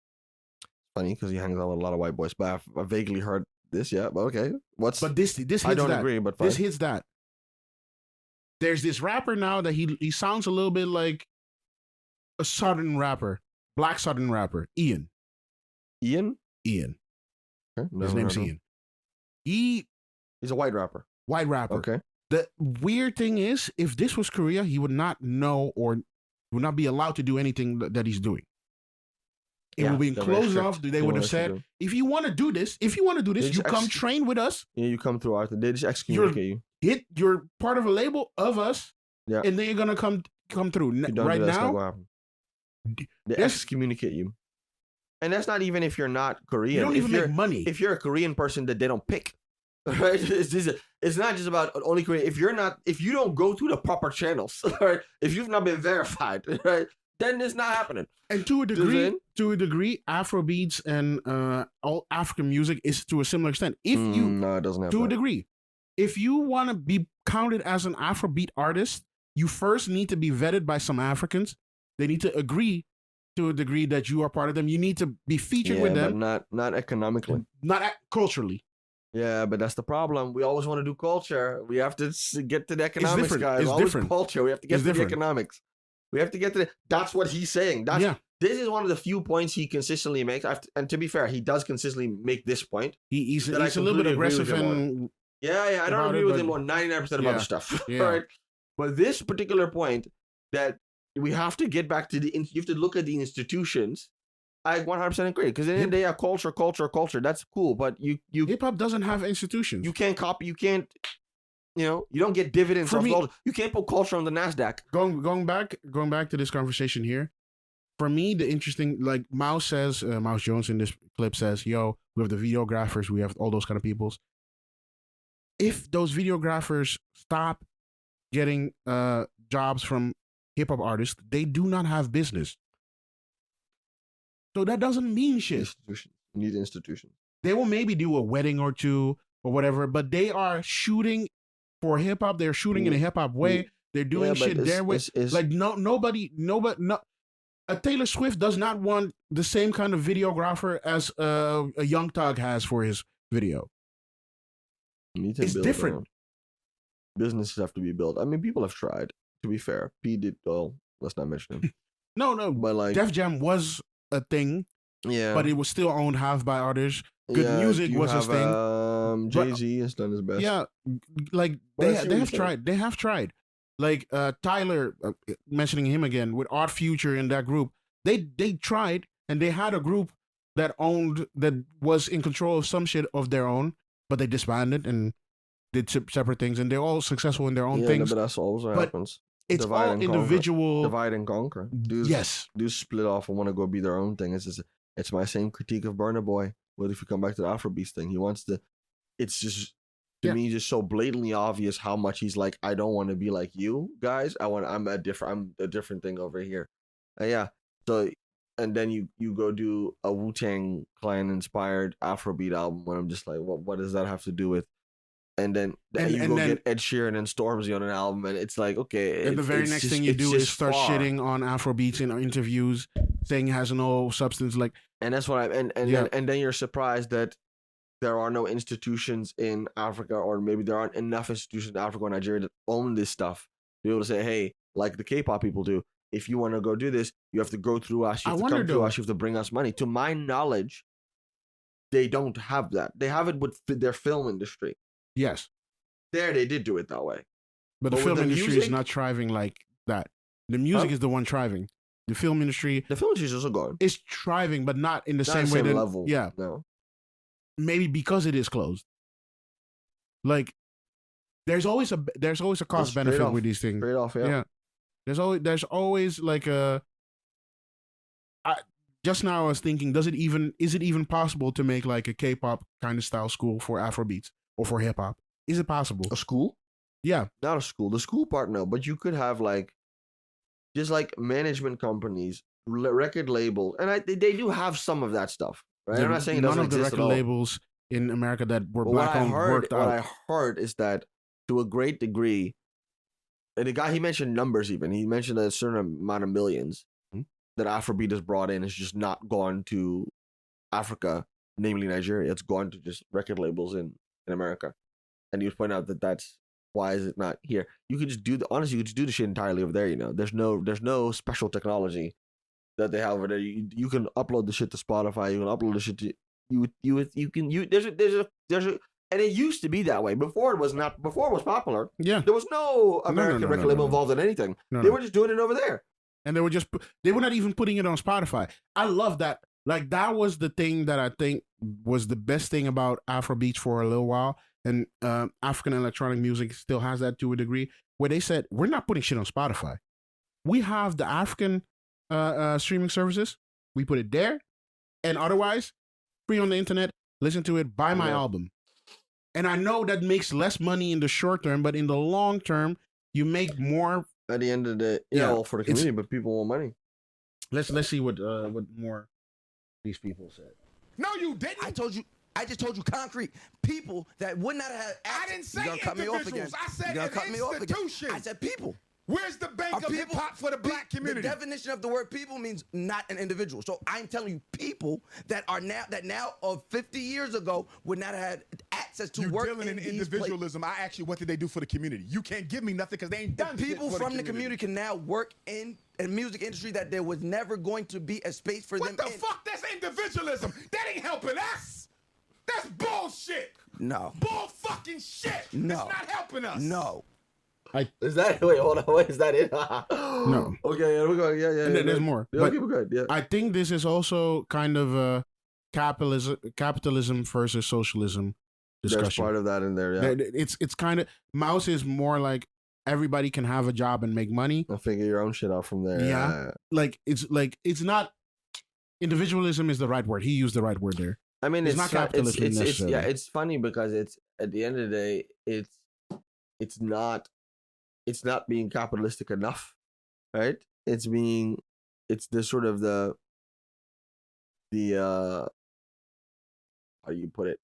Funny because he hangs out with a lot of white boys, but I vaguely heard this. Yeah, but okay. But this hits I don't that. agree, but fine. This hits that. There's this rapper now that he sounds a little bit like a Southern rapper, black Southern rapper, Ian. Ian. Okay, his name's Ian. He's a white rapper. White rapper. Okay. The weird thing is, if this was Korea, he would not know or would not be allowed to do anything that he's doing. It would be closed off. They would have said, if you want to do this, you come train with us. Yeah, you come through Arthur. They just excommunicate you. You're part of a label of us. Yeah. And then you're gonna come through. Right now, they excommunicate you. And that's not even if you're not Korean. You don't even make money. If you're a Korean person that they don't pick. Right? It's not just about only Korean. If you don't go through the proper channels, right? If you've not been verified, right? Then it's not happening. And to a degree, Afrobeats and all African music is to a similar extent. No, it doesn't have to a degree. If you want to be counted as an Afrobeat artist, you first need to be vetted by some Africans. They need to agree to a degree that you are part of them. You need to be featured with them. But not economically. Not culturally. Yeah, but that's the problem. We always want to do culture. We have to get to the economics, guys. It's always different. Culture. We have to get to the economics. We have to get to that's what he's saying. This is one of the few points he consistently makes. And to be fair, he does consistently make this point. He's a little bit aggressive and I don't agree with him on 99% of other stuff. Right? But this particular point that we have to get back to you have to look at the institutions. I 100% agree, because in the end of the day, culture. That's cool, but you hip hop doesn't have institutions. You can't copy. You can't. You don't get dividends from culture. You can't put culture on the Nasdaq. Going back to this conversation here. For me, the interesting, like Mouse Jones in this clip says, "Yo, we have the videographers, we have all those kind of peoples. If those videographers stop getting jobs from hip hop artists, they do not have business." So that doesn't mean shit. Institutions. You need institutions. They will maybe do a wedding or two or whatever, but they are shooting for hip hop. They're shooting in a hip hop way. They're doing shit their way. Like nobody. A Taylor Swift does not want the same kind of videographer as a Young Thug has for his video. It's different. Businesses have to be built. I mean, people have tried. To be fair, P did. Well, let's not mention him. No. But like, Def Jam was a thing, but it was still owned half by others. Good music was his thing. Jay-Z has done his best. Yeah, like they have tried. They have tried. Like Tyler, mentioning him again with Art Future in that group, they tried, and they had a group that was in control of some shit of their own, but they disbanded and did separate things, and they're all successful in their own things. But that's always what happens. It's all individual. Divide and conquer. Dudes split off and want to go be their own thing. It's my same critique of Burna Boy. What if you come back to the Afrobeats thing? He wants to. It's just to me just so blatantly obvious how much he's like, I don't want to be like you guys. I'm a different thing over here. So and then you go do a Wu-Tang Clan inspired Afrobeat album when I'm just like, what does that have to do with and then you go get Ed Sheeran and Stormzy on an album, and it's like, okay. And the very next thing you do is start shitting on Afrobeats in interviews, saying it has no substance. Like, and that's what and then you're surprised that there are no institutions in Africa, or maybe there aren't enough institutions in Africa or Nigeria that own this stuff to be able to say, hey, like the K-pop people do, if you want to go do this, you have to go through us. You have to come through us. You have to bring us money. To my knowledge, they don't have that. They have it with their film industry. Yes. There, they did do it that way. But the film industry is not thriving like that. The music is the one thriving. The film industry. The film industry is also going. It's thriving, but not in the same way. Level. Yeah. No. Maybe because it is closed. Like, there's always a cost benefit with these things. Trade off, yeah. There's always like just now I was thinking, is it even possible to make like a K-pop kind of style school for Afrobeats or for hip hop? Is it possible? A school? Yeah. Not a school. The school part, no. But you could have like, just like management companies, record labels, and they do have some of that stuff, right? I'm not saying it doesn't exist at all. None of the record labels in America that were black owned worked out. What I heard is that to a great degree, and the guy, he mentioned numbers even. He mentioned a certain amount of millions that Afrobeat has brought in has just not gone to Africa, namely Nigeria. It's gone to just record labels in America. And you point out that that's why is it not here? You could just do honestly, you could just do the shit entirely over there. You know, there's no special technology that they have over there. You can upload the shit to Spotify. You can upload the shit to there's a and it used to be that way before it was not. Before it was popular. Yeah, there was no American record label involved in anything. They were just doing it over there. And they were not even putting it on Spotify. I love that. Like, that was the thing that I think was the best thing about Afrobeats for a little while. And African electronic music still has that to a degree, where they said, we're not putting shit on Spotify. We have the African streaming services. We put it there. And otherwise, free on the internet, listen to it, buy my album. And I know that makes less money in the short term, but in the long term, you make more. At the end of the day, well, for the community, but people want money. Let's see what more these people said. No, you didn't. I just told you concrete people that would not have access. I didn't say individuals. I said an institution. I said people. Where's the bank of hip hop for the black community? The definition of the word people means not an individual. So I'm telling you, people that are now of 50 years ago would not have had access to work dealing in individualism. I ask you, what did they do for the community? You can't give me nothing because they ain't done. People from the community can now work in a music industry that there was never going to be a space for them. What the fuck? That's individualism. That ain't helping us. That's bullshit. No. Bull fucking shit. No. It's not helping us. No. Is that wait? Hold on. Wait, is that it? No. Okay. Yeah, we're going. Yeah. And then there's more. Yeah, okay, we're good. Yeah. I think this is also kind of a capitalism versus socialism discussion. There's part of that in there. Yeah. It's kind of Mouse is more like everybody can have a job and make money. I'll figure your own shit out from there. Yeah. It's not. Individualism is the right word. He used the right word there. I mean, it's not capitalism necessarily. It's funny because it's at the end of the day, it's not being capitalistic enough, right? It's the sort of the how do you put it?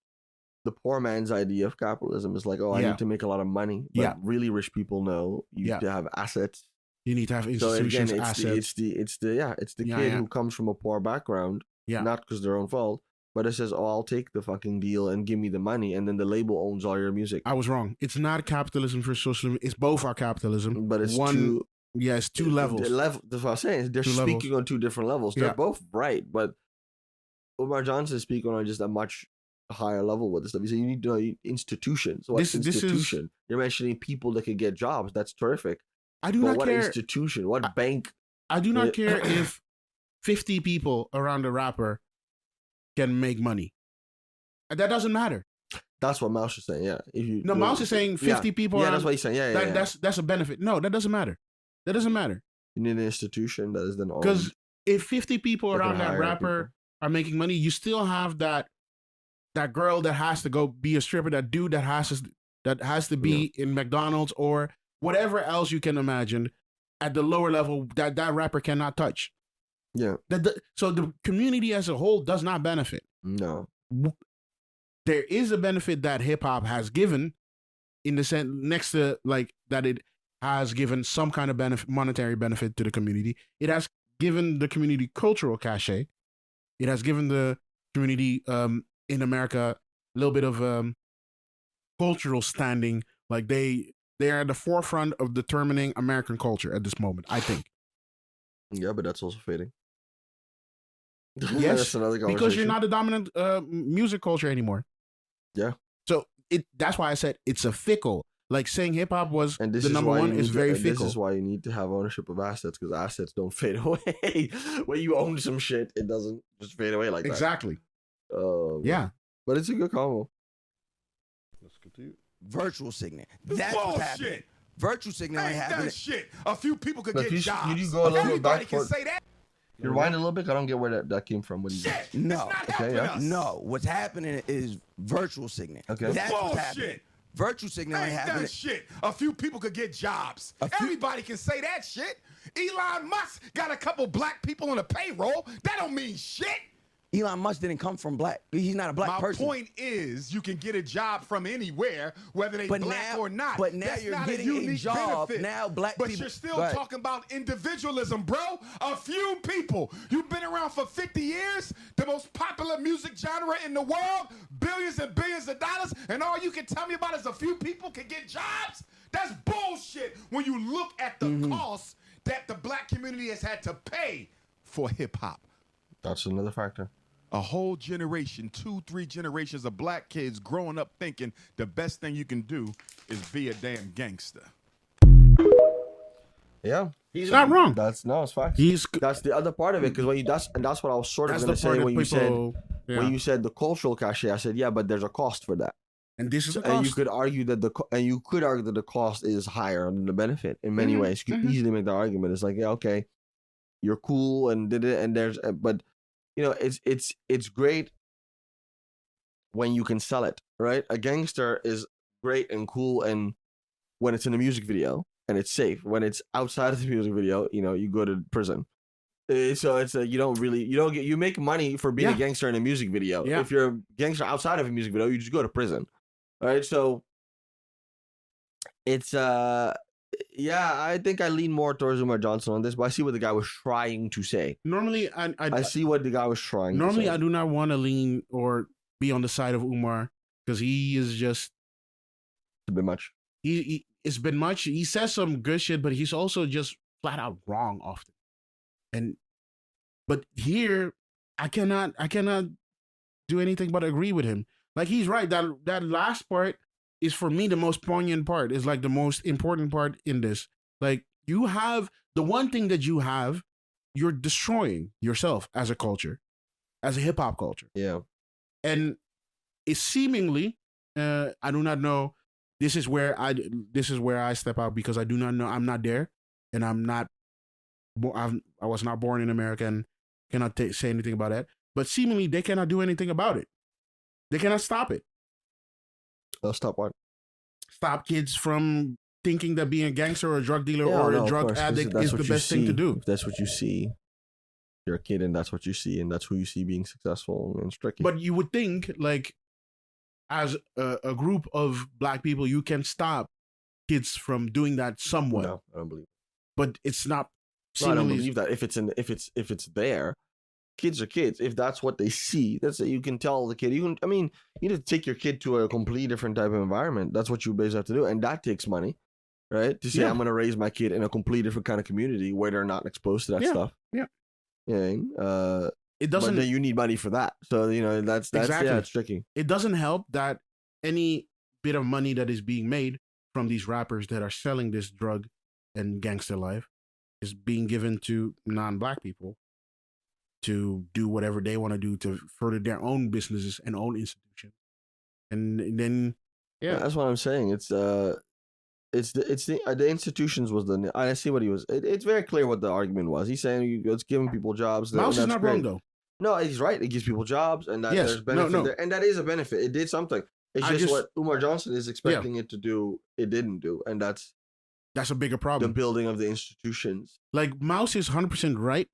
The poor man's idea of capitalism is like, I need to make a lot of money. But really rich people know you have to have assets. You need to have institutions, assets. It's the kid who comes from a poor background, not because their own fault. But it says, I'll take the fucking deal and give me the money, and then the label owns all your music. I was wrong. It's not capitalism for socialism. It's both our capitalism. But it's it's two levels. That's what I'm saying. They're speaking on two different levels. They're both right, but Umar Johnson is speaking on just a much higher level with this stuff. He said you need to know institutions. So what institution? You're mentioning people that could get jobs. That's terrific. I do not care. What institution? What bank? I do not care if 50 people around a rapper can make money. That doesn't matter. That's what Mouse is saying. Yeah. Mouse is saying 50 people. Yeah, that's what he's saying. Yeah. That's a benefit. No, that doesn't matter. That doesn't matter. You need an institution that is then owned. Because if 50 people around that rapper are making money, you still have that girl that has to go be a stripper, that dude that has to be in McDonald's or whatever else you can imagine at the lower level that rapper cannot touch. Yeah. So the community as a whole does not benefit. No. There is a benefit that hip hop has given in the sense next to like that it has given some kind of monetary benefit to the community. It has given the community cultural cachet. It has given the community in America a little bit of cultural standing. Like they are at the forefront of determining American culture at this moment, I think. Yeah, but that's also fading. Yes, that's another conversation. because you're not the dominant music culture anymore. Yeah. So that's why I said it's a fickle. Like saying hip hop was And this the is number why one is very This fickle. is why you need to have ownership of assets, because assets don't fade away. When you own some shit, it doesn't just fade away like that. Exactly. Yeah. But it's a good combo. Let's continue. Virtual signaling. That's what's happening. Bullshit. Virtual signaling Ain't happening. that shit. A few people could But get you jobs. go a little bit Everybody back can for- say that. You rewind a little bit. I don't get where that came from. What do you Shit. No. It's not Okay, helping yeah. us. No, what's happening is virtual signaling. Okay. That's what's happening. Bullshit. Virtual signaling Ain't happening. that shit. A few people could get jobs. A few- Everybody can say that shit. Elon Musk got a couple black people on the payroll. That don't mean shit. Elon Musk didn't come from black. He's not a black My person. point is, you can get a job from anywhere, whether they But black now- or not. but now That's you're not getting a unique job. benefit. Now black but people- you're still Go ahead. talking about individualism, bro. A few people. You've been around for 50 years, the most popular music genre in the world, billions and billions of dollars, and all you can tell me about is a few people can get jobs? That's bullshit when you look at the cost that the black community has had to pay for hip hop. That's another factor. A whole generation, 2-3 generations of black kids growing up thinking the best thing you can do is be a damn gangster. Yeah, He's not wrong. it's facts. That's the other part of it, because that's what I was sort of That's going the to part say that when you said people. when you said the cultural cachet. I said, yeah, but there's a cost for that. And this is the And you cost. could argue that the cost is higher than the benefit in many Mhm, ways. You could easily make that argument. It's like, yeah, okay, you're cool and did it, and but you know, it's great when you can sell it, right? A gangster is great and cool, and when it's in a music video and it's safe. When it's outside of the music video, you know, you go to prison. So it's you make money for being a Yeah. gangster in a music video. Yeah. If you're a gangster outside of a music video, you just go to prison. All right, so it's yeah, I think I lean more towards Umar Johnson on this, but I see what the guy was trying to say. Normally, I see what the guy was trying normally to say. I do not want to lean or be on the side of Umar because he is just It's a bit much. it's been much. He says some good shit, but he's also just flat out wrong often. But here I cannot do anything but agree with him. Like he's right. That last part is for me the most poignant part. Is like the most important part in this. Like you have the one thing that you have, you're destroying yourself as a culture, as a hip hop culture. Yeah. And it's seemingly I do not know. This is where I step out because I do not know. I'm not there, and I was not born in America and cannot say anything about that. But seemingly they cannot do anything about it. They cannot stop it. I'll stop what? Stop kids from thinking that being a gangster or a drug dealer or no, a of drug course, 'cause addict that's is what the you best thing to see. do. If that's what you see. You're a kid and that's what you see, and that's who you see being successful, and it's tricky. But you would think, like, as a group of black people, you can stop kids from doing that somewhat. no, I don't believe. But it's not. No, I don't seemingly- believe that. If it's there, kids are kids. If that's what they see, you can tell the kid. You need to take your kid to a completely different type of environment. That's what you basically have to do, and that takes money, right? To say Yeah. I'm going to raise my kid in a completely different kind of community where they're not exposed to that Yeah, stuff. yeah. Yeah. It But doesn't. then you need money for that. So that's Exactly. yeah, it's tricky. It doesn't help that any bit of money that is being made from these rappers that are selling this drug and gangster life is being given to non-black people to do whatever they want to do to further their own businesses and own institutions. And then, Yeah, yeah, that's what I'm saying. It's the institutions was the. I see what he was. It's very clear what the argument was. He's saying it's giving people jobs. Mouse is that's not great. wrong though. No, he's right. It gives people jobs, and that Yes. there's benefit No. there, and that is a benefit. It did something. It's I just, just- what Umar Johnson is expecting it to do. It didn't do, and that's That's a bigger the problem. building of the institutions. Like Mouse is 100% right,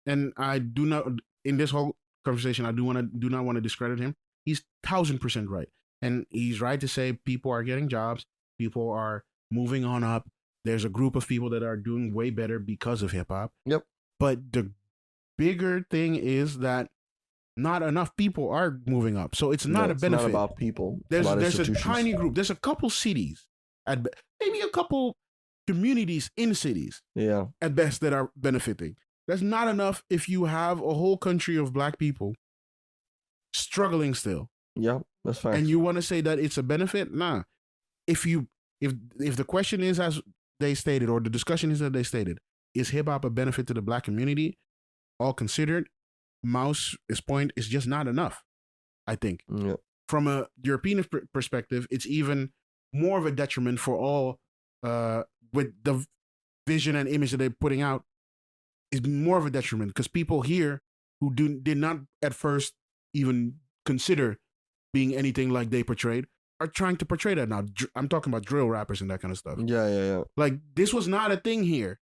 and I do not in this whole conversation. I do not want to discredit him. He's 1000% right, and he's right to say people are getting jobs. People are moving on up. There's a group of people that are doing way better because of hip hop. Yep. But the bigger thing is that not enough people are moving up. So it's not a benefit. It's not about people. There's about a institutions. tiny group. There's a couple cities, maybe a couple communities in cities Yeah. at best that are benefiting. That's not enough if you have a whole country of black people struggling still. Yeah, that's fine. And you want to say that it's a benefit? Nah. If the question is as they stated, or the discussion is that they stated, is hip hop a benefit to the black community? All considered, Mouse's point is just not enough. I think Yeah. from a European perspective, it's even more of a detriment for all with the vision and image that they're putting out. Is more of a detriment because people here who did not at first even consider being anything like they portrayed are trying to portray that now. I'm talking about drill rappers and that kind of stuff. Yeah. Like, this was not a thing here,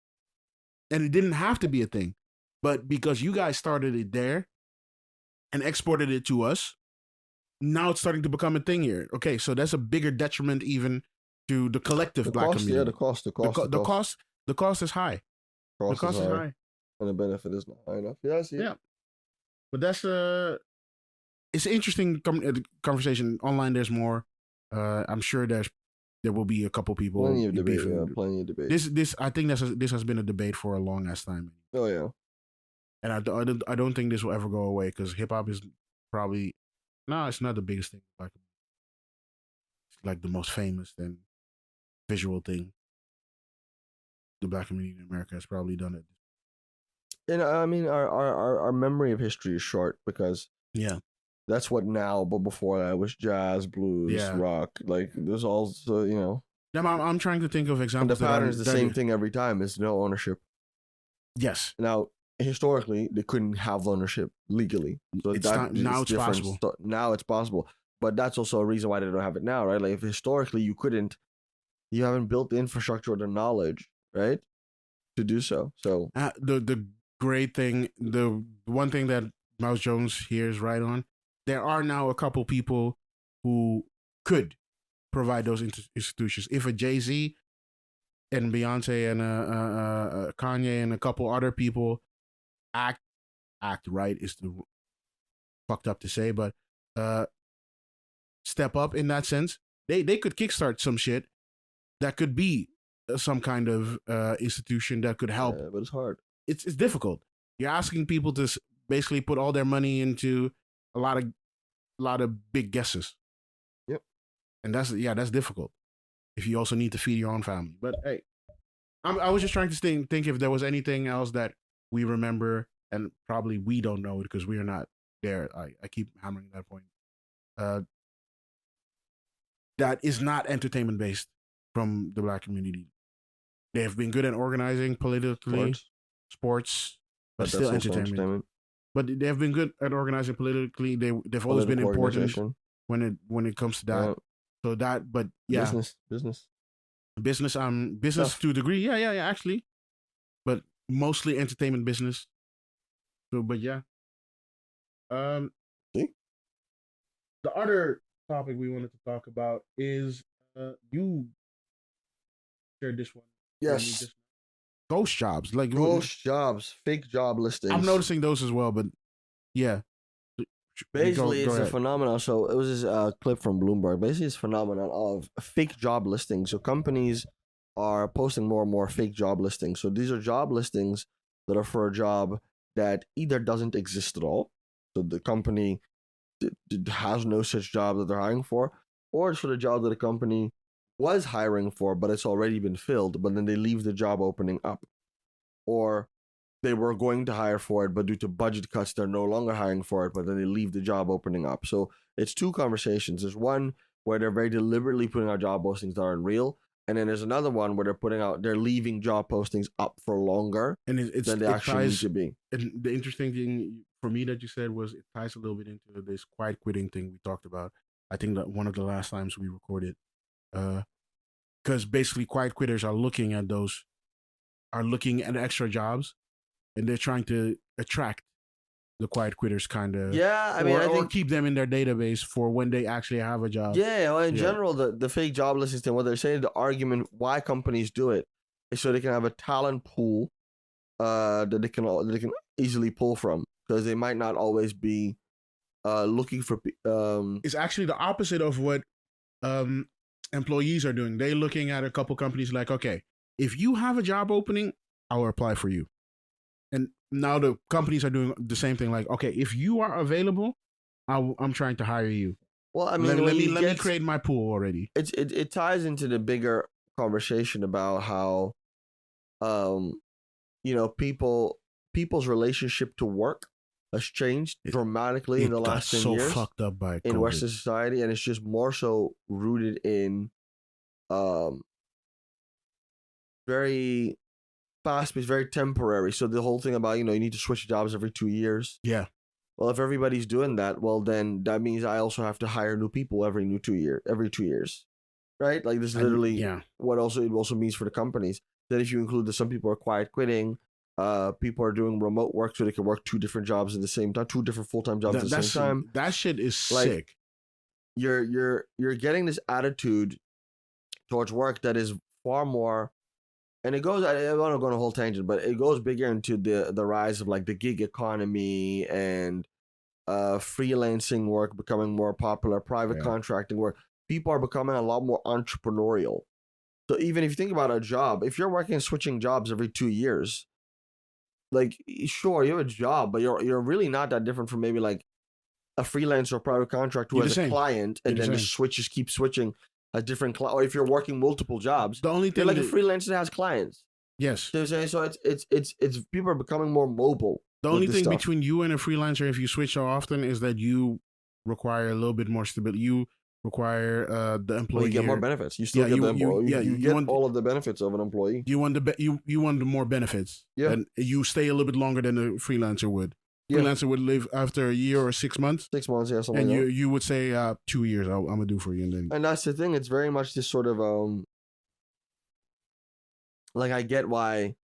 and it didn't have to be a thing, but because you guys started it there and exported it to us, now it's starting to become a thing here. Okay, so that's a bigger detriment even to the collective black community. Yeah, the cost The cost is high. The cost is high. And the benefit is not high enough. Yeah, I see. Yeah. But that's it's an interesting conversation. Online, there's more. I'm sure there will be a couple people. Plenty of debate. Yeah, plenty of debate. This I think this has been a debate for a long ass time. Oh yeah. And I don't think this will ever go away because hip hop is probably it's not the biggest thing. It's like the most famous and visual thing the black community in America has probably done it. And I mean, our memory of history is short because Yeah. that's what now, but before that was jazz, blues, Yeah. rock. Like there's also, you know, Now, I'm trying to think of and the examples. pattern is the same thing every time. It's no ownership. Yes. Now, historically, they couldn't have ownership legally. So Now it's different. possible. Now it's possible. But that's also a reason why they don't have it now, right? Like if historically you haven't built the infrastructure or the knowledge, right, to do so. So The great thing, the one thing that Mouse Jones here is right on, there are now a couple people who could provide those institutions. If a Jay-Z and Beyonce and Kanye and a couple other people act right is the fucked up to say, but step up in that sense, they could kickstart some shit that could be some kind of institution that could help. yeah, but it's hard. It's difficult. You're asking people to basically put all their money into a lot of big guesses. Yep. And that's difficult. If you also need to feed your own family. But hey, I was just trying to think if there was anything else that we remember, and probably we don't know it because we are not there. I keep hammering that point. That is not entertainment based from the black community. They have been good at organizing politically, sports, but still that's also entertainment. But they have been good at organizing politically. They've always been Political important organization. when it comes to that. Yeah. So that, but yeah, Business. business Stuff. to a degree. Yeah, actually, but mostly entertainment business. So, but yeah. See? The other topic we wanted to talk about is you shared this one. Yes. Ghost jobs, like Ghost jobs, fake job listings. I'm noticing those as well, but yeah. Basically, Go it's a ahead. phenomenon. So it was this clip from Bloomberg. Basically, it's a phenomenon of fake job listings. So companies are posting more and more fake job listings. So these are job listings that are for a job that either doesn't exist at all. So the company has no such job that they're hiring for, or it's for the job that the company was hiring for, but it's already been filled, but then they leave the job opening up. Or they were going to hire for it, but due to budget cuts, they're no longer hiring for it, but then they leave the job opening up. So it's two conversations. There's one where they're very deliberately putting out job postings that aren't real. And then there's another one where they're leaving job postings up for longer and than they actually need to be. And the interesting thing for me that you said was it ties a little bit into this quiet quitting thing we talked about. I think that one of the last times we recorded, because basically quiet quitters are looking at extra jobs, and they're trying to attract the quiet quitters kind of. Yeah, I mean, I or think keep them in their database for when they actually have a job. yeah. Well, in Yeah. general, the fake job listings thing, what they're saying, the argument why companies do it is so they can have a talent pool that they can easily pull from, because they might not always be looking for. It's actually the opposite of what employees are doing. They're looking at a couple companies like, okay, if you have a job opening, I will apply for you. And now the companies are doing the same thing. Like, okay, if you are available, I'm trying to hire you. Well, I mean, let me create my pool already. It ties into the bigger conversation about how, people's relationship to work has changed dramatically in the last 10 so years fucked up by in COVID. Western society, and it's just more so rooted in very fast-paced, very temporary. So the whole thing about, you need to switch jobs every 2 years. Yeah. Well, if everybody's doing that, well, then that means I also have to hire new people every 2 years, right? Like, this is literally what it also means for the companies. That if you include that some people are quiet quitting, people are doing remote work so they can work 2 different jobs at the same time, 2 different full-time jobs at the same time. That shit is Like, sick. You're getting this attitude towards work that is far more, and it goes. I don't want to go on a whole tangent, but it goes bigger into the rise of like the gig economy and freelancing work becoming more popular, private contracting work. People are becoming a lot more entrepreneurial. So even if you think about a job, if you're working switching jobs every 2 years, like, sure, you have a job, but you're really not that different from maybe like a freelancer or private contractor who has a client and then just keep switching a different client. Or if you're working multiple jobs, The only thing you're like a freelancer that has clients. yes. You know what I'm saying? So it's people are becoming more mobile. The only thing between you and a freelancer, if you switch so often, is that you require a little bit more stability. You require the employee. You get more benefits. You still get the employee. You get all of the benefits of an employee. You want you want the more benefits. Yeah. And you stay a little bit longer than a freelancer would. Yeah. Freelancer would live after a year or 6 months. 6 months, yeah, something And like that. you would say 2 years. I'm gonna do for you, and then. And that's the thing. It's very much this sort of like, I get why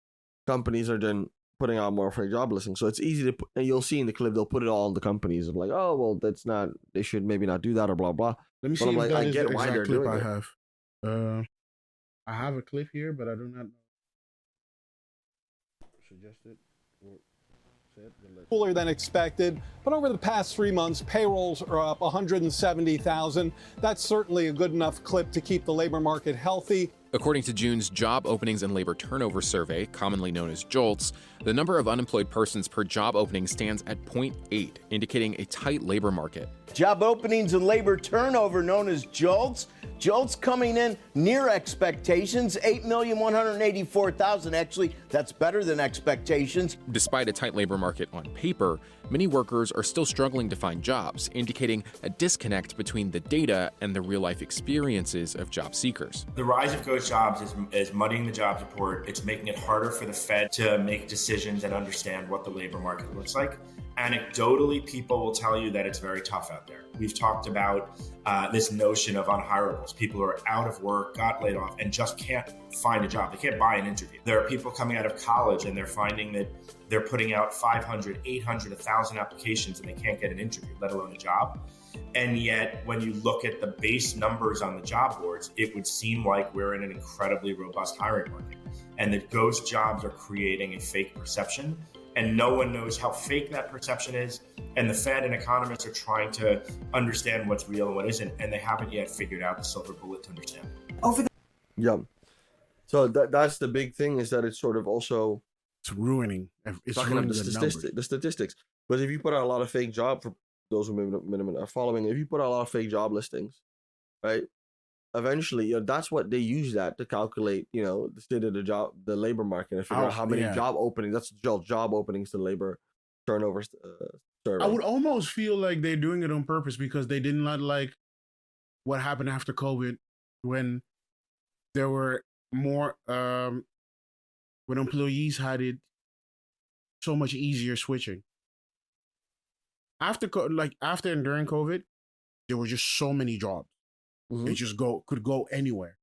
companies are then putting out more free job listings. So it's easy to put, and you'll see in the clip they'll put it all on the companies of like, oh well, that's not. They should maybe not do that or blah blah. Let me But see I'm if like, that I is get the why exact they're clip doing I it. have. I have a clip here, but I do not suggest it. Cooler than expected, but over the past 3 months, payrolls are up 170,000. That's certainly a good enough clip to keep the labor market healthy. According to June's Job Openings and Labor Turnover Survey, commonly known as JOLTS, the number of unemployed persons per job opening stands at 0.8, indicating a tight labor market. Job openings and labor turnover, known as JOLTS. JOLTS coming in near expectations, 8,184,000. Actually, that's better than expectations. Despite a tight labor market on paper, many workers are still struggling to find jobs, indicating a disconnect between the data and the real-life experiences of job seekers. The rise of ghost jobs is muddying the jobs report. It's making it harder for the Fed to make decisions and understand what the labor market looks like. Anecdotally, people will tell you that it's very tough out there. We've talked about this notion of unhirables, people who are out of work, got laid off, and just can't find a job. They can't buy an interview. There are people coming out of college and they're finding that they're putting out 500, 800, 1,000 applications and they can't get an interview, let alone a job. And yet, when you look at the base numbers on the job boards, it would seem like we're in an incredibly robust hiring market and that ghost jobs are creating a fake perception. And no one knows how fake that perception is. And the Fed and economists are trying to understand what's real and what isn't. And they haven't yet figured out the silver bullet to understand. Yeah. So that's the big thing, is that it's sort of also It's ruining. It's sucking up ruining the statistics. But if you put out a lot of fake job, for those who maybe are following, if you put out a lot of fake job listings, right? Eventually, that's what they use that to calculate, the state of the labor market, and figure out how many job openings. That's job openings to labor turnover survey. I would almost feel like they're doing it on purpose because they did not like what happened after COVID, when there were more, when employees had it so much easier switching. After and during COVID, there were just so many jobs. Mm-hmm. They just could go anywhere.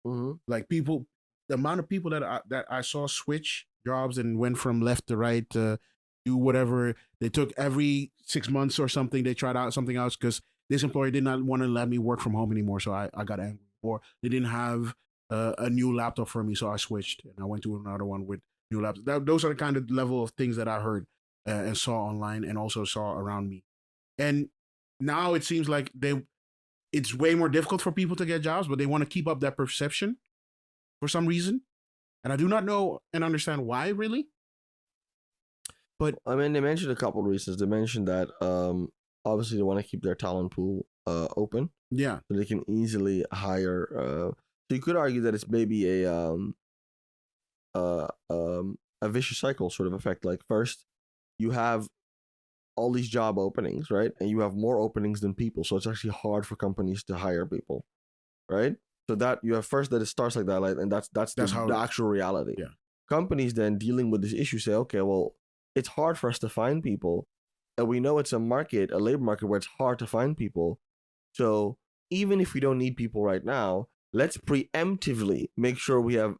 Mm-hmm. Like the amount of people that I saw switch jobs and went from left to right to, do whatever. They took every 6 months or something. They tried out something else because this employer did not want to let me work from home anymore. So I got angry. Or they didn't have a new laptop for me, so I switched and I went to another one with new laptops. Those are the kind of level of things that I heard and saw online and also saw around me. And now it seems like it's way more difficult for people to get jobs, but they want to keep up that perception for some reason. And I do not know and understand why, really. But I mean, they mentioned a couple of reasons. They mentioned that obviously they want to keep their talent pool open. Yeah. So they can easily hire. So you could argue that it's maybe a vicious cycle sort of effect. Like first, you have all these job openings, right? And you have more openings than people. So it's actually hard for companies to hire people, right? So that you have first that it starts like that, and that's the actual reality. Yeah. Companies then dealing with this issue say, okay, well, it's hard for us to find people, and we know it's a labor market where it's hard to find people. So even if we don't need people right now, let's preemptively make sure we have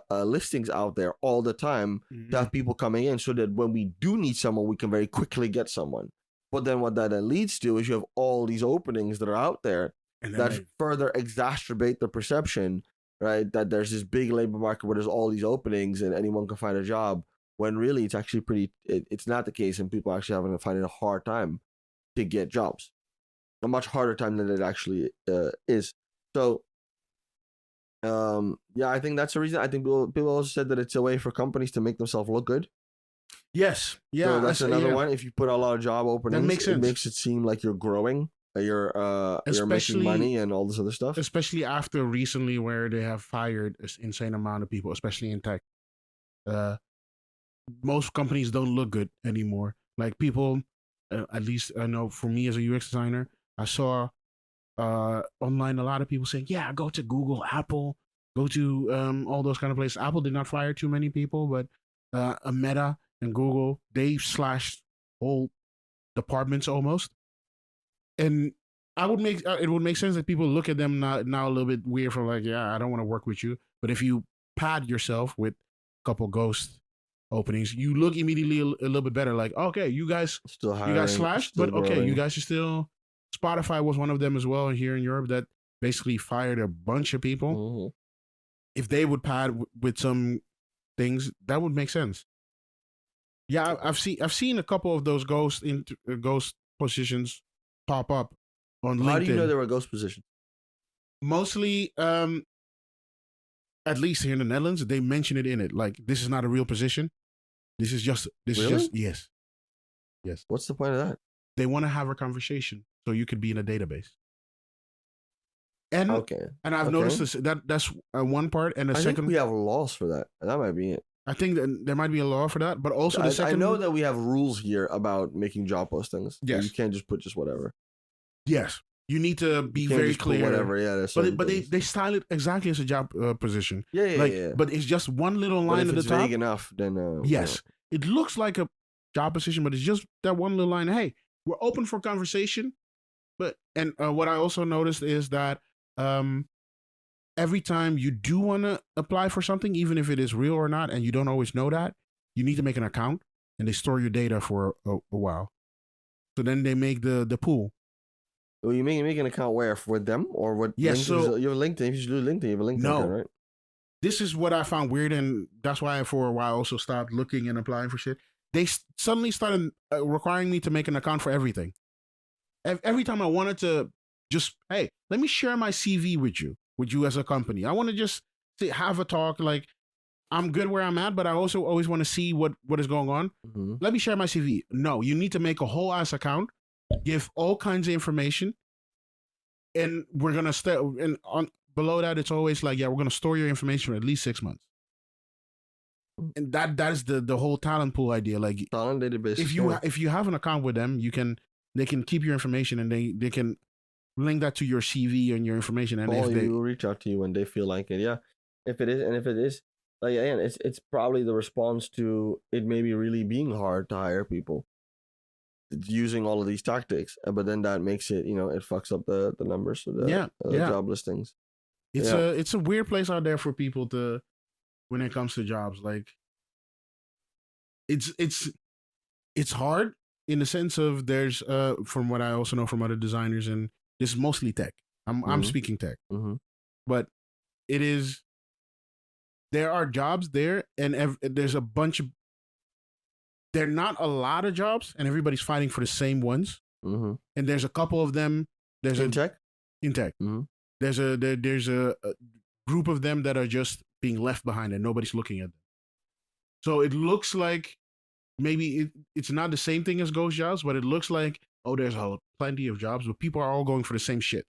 listings out there all the time to have people coming in, so that when we do need someone, we can very quickly get someone. But then what that then leads to is you have all these openings that are out there that further exacerbate the perception, right, that there's this big labor market where there's all these openings and anyone can find a job, when really it's actually it's not the case, and people actually finding a hard time to get jobs. A much harder time than it actually is. So yeah, I think that's the reason. I think people also said that it's a way for companies to make themselves look good. Yes. Yeah. So that's another one. If you put a lot of job openings, that makes sense. It makes it seem like you're growing, you're making money and all this other stuff. Especially after recently where they have fired an insane amount of people, especially in tech. Most companies don't look good anymore. Like people, at least I know for me as a UX designer, I saw online a lot of people saying, yeah, go to Google, Apple, go to all those kind of places. Apple did not fire too many people, but Meta and Google, they slashed whole departments almost. And it would make sense that people look at them now a little bit weird for like, yeah, I don't want to work with you. But if you pad yourself with a couple ghost openings, you look immediately a little bit better. Like, okay, you guys slashed, but okay, you guys are still. Spotify was one of them as well here in Europe that basically fired a bunch of people. Mm-hmm. If they would pad with some things, that would make sense. Yeah, I've seen a couple of those ghost positions pop up on LinkedIn. How do you know there were ghost positions? Mostly, at least here in the Netherlands, they mention it in it. Like, this is not a real position. This is just yes. What's the point of that? They want to have a conversation so you could be in a database. And I've noticed this. That's one part, and the second. I think we have laws for that. That might be it. I think that there might be a law for that, but also the second. I know that we have rules here about making job postings. Yes, you can't just put just whatever. Yes, you need to be very clear. Whatever, yeah. But they style it exactly as a job position. Yeah. But it's just one little line at the top. If it's vague enough, then yes, it looks like a job position, but it's just that one little line. Hey, we're open for conversation. But what I also noticed is that every time you do want to apply for something, even if it is real or not, and you don't always know that, you need to make an account, and they store your data for a while. So then they make the pool. Well, you make an account where with them or what? Yes. So you have LinkedIn. If you do LinkedIn, you have a LinkedIn account, right? This is what I found weird, and that's why for a while I also stopped looking and applying for shit. They suddenly started requiring me to make an account for everything. Every time I wanted to just, hey, let me share my CV with you as a company. I want to just have a talk. Like, I'm good where I'm at, but I also always want to see what is going on. Mm-hmm. Let me share my CV. No, you need to make a whole ass account, give all kinds of information, and we're gonna stay. And below that, it's always like, yeah, we're gonna store your information for at least 6 months. And that is the whole talent pool idea. Like, talent database. If you have an account with them, they can keep your information, and they can link that to your CV and your information. And they will reach out to you when they feel like it. Yeah, if it is, like, again, it's probably the response to it maybe really being hard to hire people. It's using all of these tactics, but then that makes it, it fucks up the numbers of the job listings. It's a weird place out there for people to, when it comes to jobs. Like, it's it's hard in the sense of there's from what I also know from other designers, and this is mostly tech. I'm speaking tech, but it is. There are jobs there, and there's a bunch of. There are not a lot of jobs, and everybody's fighting for the same ones. And there's a couple of them. There's in tech. There's a group of them that are just being left behind, and nobody's looking at them. So it looks like maybe it's not the same thing as ghost jobs, but it looks like there's plenty of jobs, but people are all going for the same shit.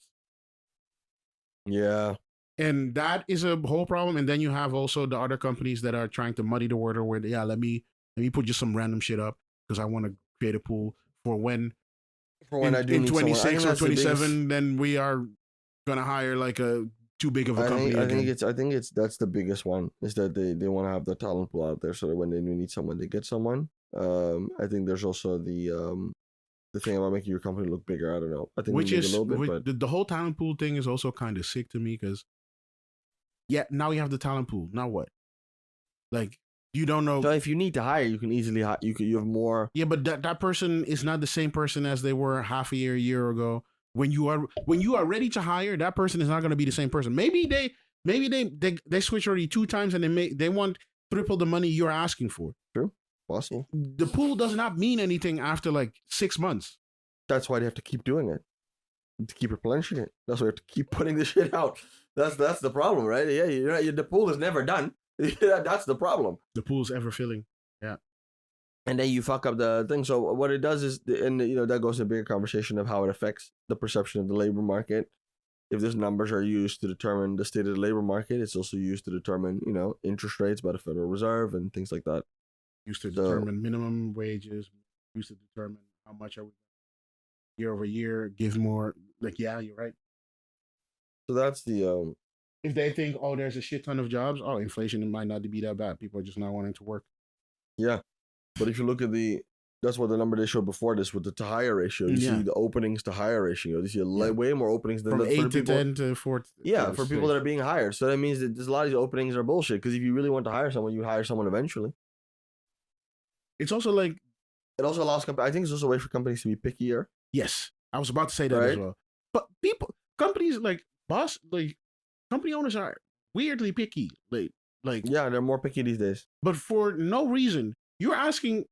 Yeah. And that is a whole problem. And then you have also the other companies that are trying to muddy the water where, let me put just some random shit up because I want to create a pool for when I do in need 26 someone. or 27, then we are going to hire like a too big of a company. I think that's the biggest one is that they want to have the talent pool out there so that when they need someone, they get someone. I think there's also the thing about making your company look bigger. I don't know. I think which is a little bit, but the whole talent pool thing is also kind of sick to me because now you have the talent pool. Now what? Like you don't know. So if you need to hire, you can easily hire. You have more. Yeah, but that person is not the same person as they were half a year ago. When you are ready to hire, that person is not going to be the same person. Maybe they switch already 2 times and they want triple the money you're asking for. True, possible. The pool does not mean anything after like 6 months. That's why they have to keep doing it, to keep replenishing it. That's why they have to keep putting this shit out. That's the problem, right? Yeah, the pool is never done. That's the problem. The pool's ever filling. Yeah. And then you fuck up the thing. So what it does is, and that goes to a bigger conversation of how it affects the perception of the labor market. If those numbers are used to determine the state of the labor market, it's also used to determine, interest rates by the Federal Reserve and things like that. Used to determine minimum wages. Used to determine how much are we year over year. Give more. Like, yeah, you're right. So that's the. If they think, there's a shit ton of jobs, inflation might not be that bad. People are just not wanting to work. Yeah. But if you look at that's what the number they showed before this with the to hire ratio. You see the openings to hire ratio. You see way more openings than from 8 to 10 to 4. Yeah, for people that are being hired. So that means that there's a lot of these openings are bullshit. Because if you really want to hire someone, you hire someone eventually. It's also like it also allows I think it's also a way for companies to be pickier. Yes, I was about to say that as well. But companies company owners are weirdly picky. Yeah, they're more picky these days. But for no reason. You're asking.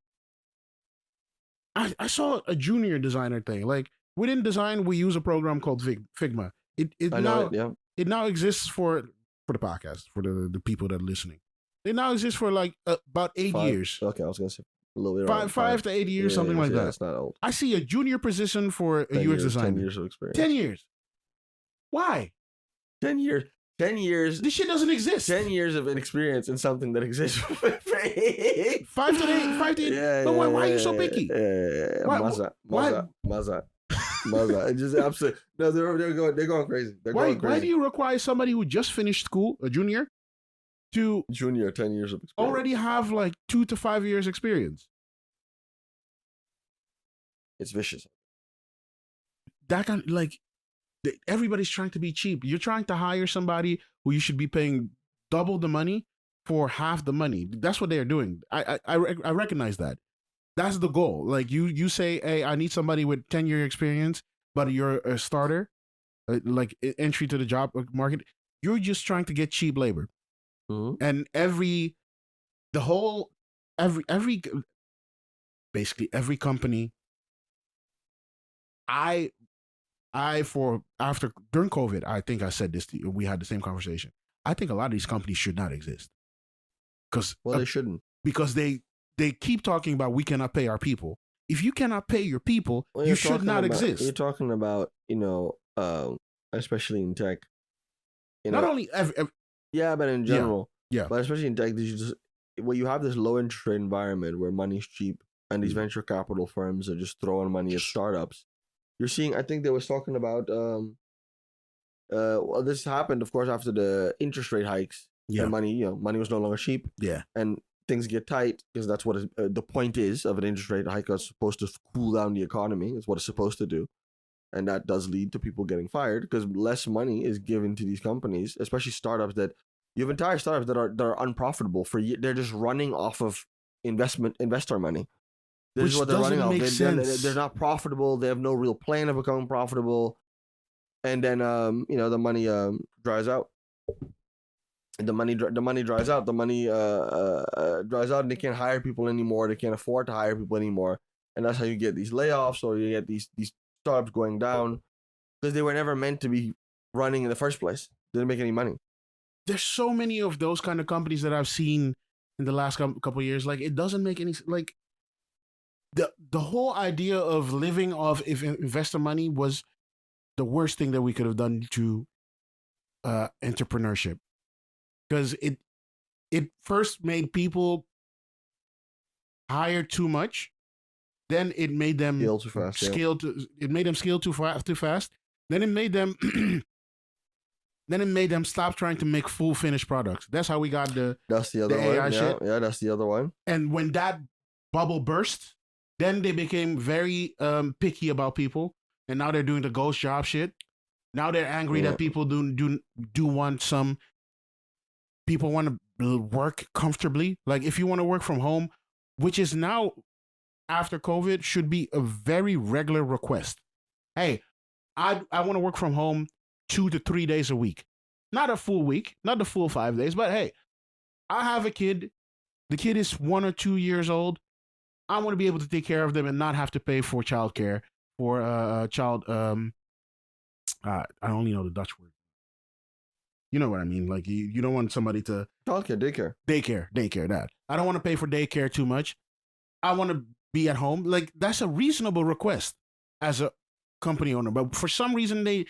I saw a junior designer thing. Like within design, we use a program called Figma. It now exists for the podcast for the people that are listening. It now exists for like about 8 years. Okay, I was gonna say a little bit. 5 to 8 years, something like that. That's not old. I see a junior position for a UX designer. 10 years of experience. 10 years. Why? 10 years. 10 years. This shit doesn't exist. 10 years of experience in something that exists. 5 to 8. Yeah, but why are you so picky? Maza. It's just absolutely. No, they're going crazy. Why do you require somebody who just finished school, a junior, to 10 years of experience, already have like 2 to 5 years experience? It's vicious. That kind everybody's trying to be cheap. You're trying to hire somebody who you should be paying double the money for half the money. That's what they're doing. I recognize that. That's the goal. Like you say, hey, I need somebody with 10-year experience, but you're a starter, like entry to the job market. You're just trying to get cheap labor. And basically every company, during COVID, I think I said this to you. We had the same conversation. I think a lot of these companies should not exist. They shouldn't. Because they keep talking about we cannot pay our people. If you cannot pay your people, you should not exist. You're talking about, especially in tech. Not only yeah, but in general. Yeah. But especially in tech, where you have this low interest rate environment where money's cheap and these venture capital firms are just throwing money at startups. You're seeing, I think they was talking about, this happened, of course, after the interest rate hikes. Yeah. And money was no longer cheap. Yeah. And things get tight because that's what the point is of an interest rate hike. It's supposed to cool down the economy. It's what it's supposed to do. And that does lead to people getting fired because less money is given to these companies, especially startups that you have entire startups that are unprofitable they're just running off of investor money. This is Which what they're running doesn't off. make sense. They're not profitable. They have no real plan of becoming profitable. And then the money dries out. The money dries out. The money dries out, and they can't hire people anymore. They can't afford to hire people anymore, and that's how you get these layoffs, or you get these startups going down, because they were never meant to be running in the first place. They didn't make any money. There's so many of those kind of companies that I've seen in the last couple of years. Like, it doesn't make any like the whole idea of living off if investor money was the worst thing that we could have done to entrepreneurship, because it first made people hire too much, then it made them Scale too fast. it made them scale too fast. Then it made them stop trying to make full finished products. That's how we got That's the other the one. AI shit. Yeah, that's the other one. And when that bubble burst, then they became very picky about people, and now they're doing the ghost job shit. Now they're angry that people do want some. People want to work comfortably. Like, if you want to work from home, which is now after COVID should be a very regular request. Hey, I want to work from home 2 to 3 days a week, not a full week, not the full 5 days, but hey, I have a kid. The kid is 1 or 2 years old. I want to be able to take care of them and not have to pay for childcare for a child. I only know the Dutch word. You know what I mean? Like, you don't want somebody to Childcare, daycare. That I don't want to pay for daycare too much. I want to be at home. Like, that's a reasonable request as a company owner. But for some reason, a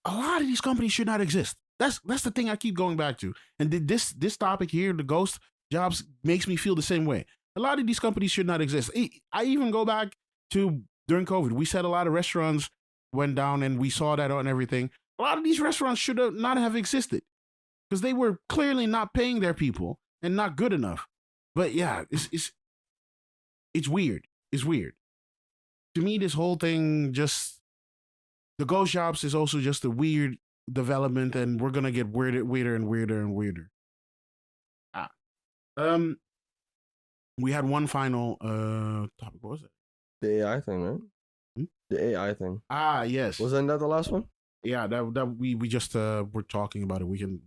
lot of these companies should not exist. That's the thing I keep going back to. And this topic here, the ghost jobs, makes me feel the same way. A lot of these companies should not exist. I even go back to during COVID. We said a lot of restaurants went down, and we saw that on everything. A lot of these restaurants should not have existed because they were clearly not paying their people and not good enough. But yeah, it's weird. It's weird. To me, this whole thing, just the ghost jobs, is also just a weird development, and we're gonna get weirder and weirder and weirder. We had one final topic. What was it? The AI thing, right? The AI thing. Yes. Wasn't that the last one? Yeah, that we just were talking about it. We can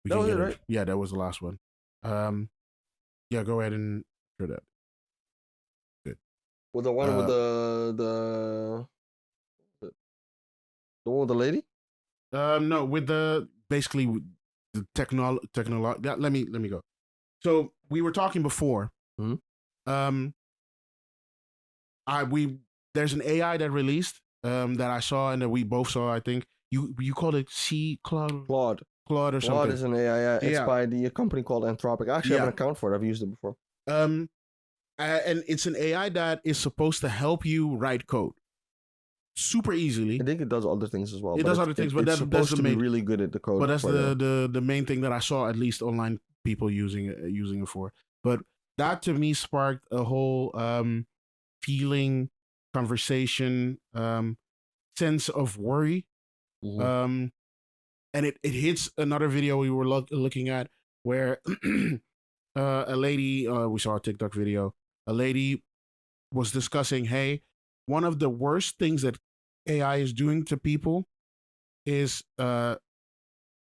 That was it, right? Yeah, that was the last one. Yeah, go ahead and share that. Good. With the one with the one with the lady? No, with the basically the technology. Let me go. So we were talking before. Mhm. There's an AI that released that I saw and that we both saw. I think you called it Claude or something. Claude is an AI. Yeah. It's Yeah. by the company called Anthropic. I actually have an account for it. I've used it before. And it's an AI that is supposed to help you write code super easily. I think it does other things as well. It does other things, but it's that's supposed the to be main. really good at the code. But that's for the main thing that I saw, at least online people using it for. But that to me sparked a whole feeling, conversation, sense of worry. Mhm. And it hits another video we were looking at where a lady, we saw a TikTok video, a lady was discussing, hey, one of the worst things that AI is doing to people is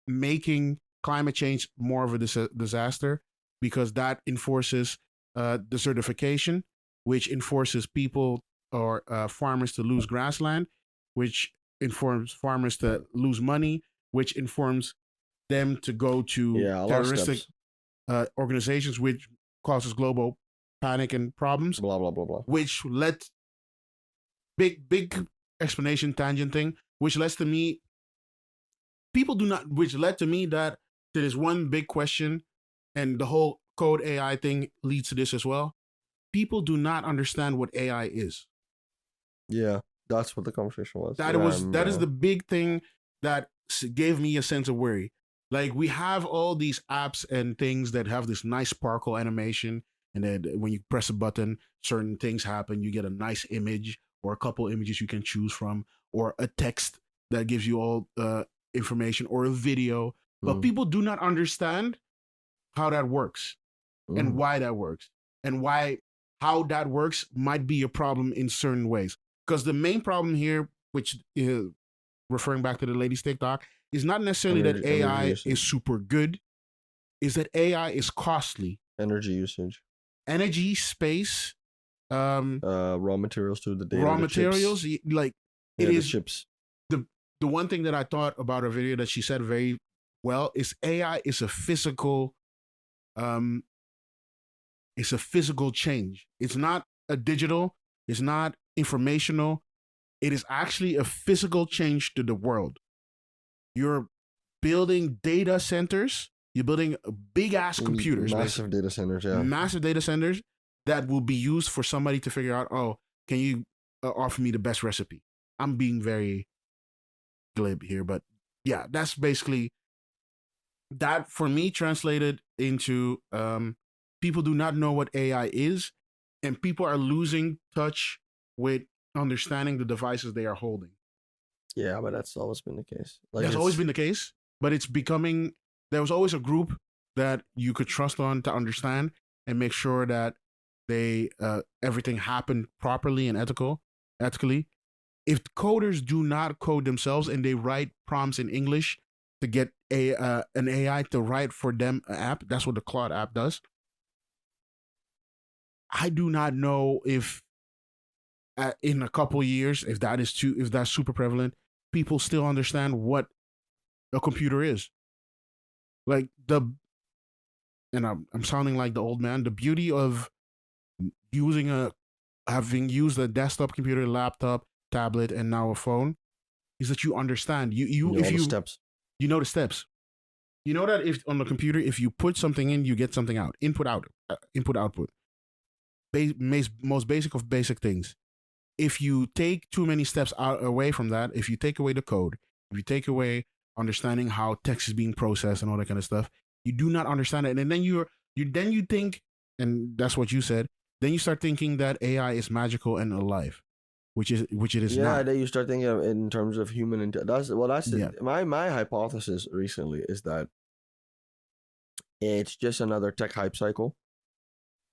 making climate change more of a disaster, because that enforces desertification, which enforces people or farmers to lose grassland, which informs farmers to lose money, which informs them to go to terroristic organizations, which causes global panic and problems. Blah blah blah blah. Which led big explanation tangent thing, which led to me that there is one big question, and the whole code AI thing leads to this as well. People do not understand what AI is. Yeah, that's what the conversation was. That is the big thing that gave me a sense of worry. Like, we have all these apps and things that have this nice sparkle animation, and then when you press a button, certain things happen. You get a nice image or a couple images you can choose from, or a text that gives you all information, or a video. But people do not understand how that works and why that works. and how that works might be a problem in certain ways. Because the main problem here, which is referring back to the lady's TikTok, is not necessarily that AI is super good, is that AI is costly. Energy usage. Energy, space, raw materials too, the data, raw the materials, chips. like Yeah, it the is chips. the one thing that I thought about her video that she said very well is AI is a physical change. It's not a digital, it's not informational. It is actually a physical change to the world. You're building data centers, you're building big ass computers, massive data centers, yeah. Massive data centers that will be used for somebody to figure out, oh, can you offer me the best recipe? I'm being very glib here, but yeah, that's basically that for me translated into people do not know what AI is, and people are losing touch with understanding the devices they are holding. Yeah, but that's always been the case. That's always been the case, but it's becoming, there was always a group that you could trust on to understand and make sure that they everything happened properly and ethically. If coders do not code themselves and they write prompts in English to get an AI to write for them an app, that's what the Claude app does. I do not know if in a couple years, if that's super prevalent, people still understand what a computer is. Like and I'm sounding like the old man. The beauty of having used a desktop computer, laptop, tablet, and now a phone is that you understand. You know the steps. You know the steps. You know that if on the computer, if you put something in, you get something out. Input output. Most basic of basic things. If you take too many steps away from that, if you take away the code, if you take away understanding how text is being processed and all that kind of stuff, you do not understand it. And then you think, and that's what you said, then you start thinking that AI is magical and alive, which it is not. Yeah, then you start thinking of in terms of human that's my hypothesis recently is that it's just another tech hype cycle.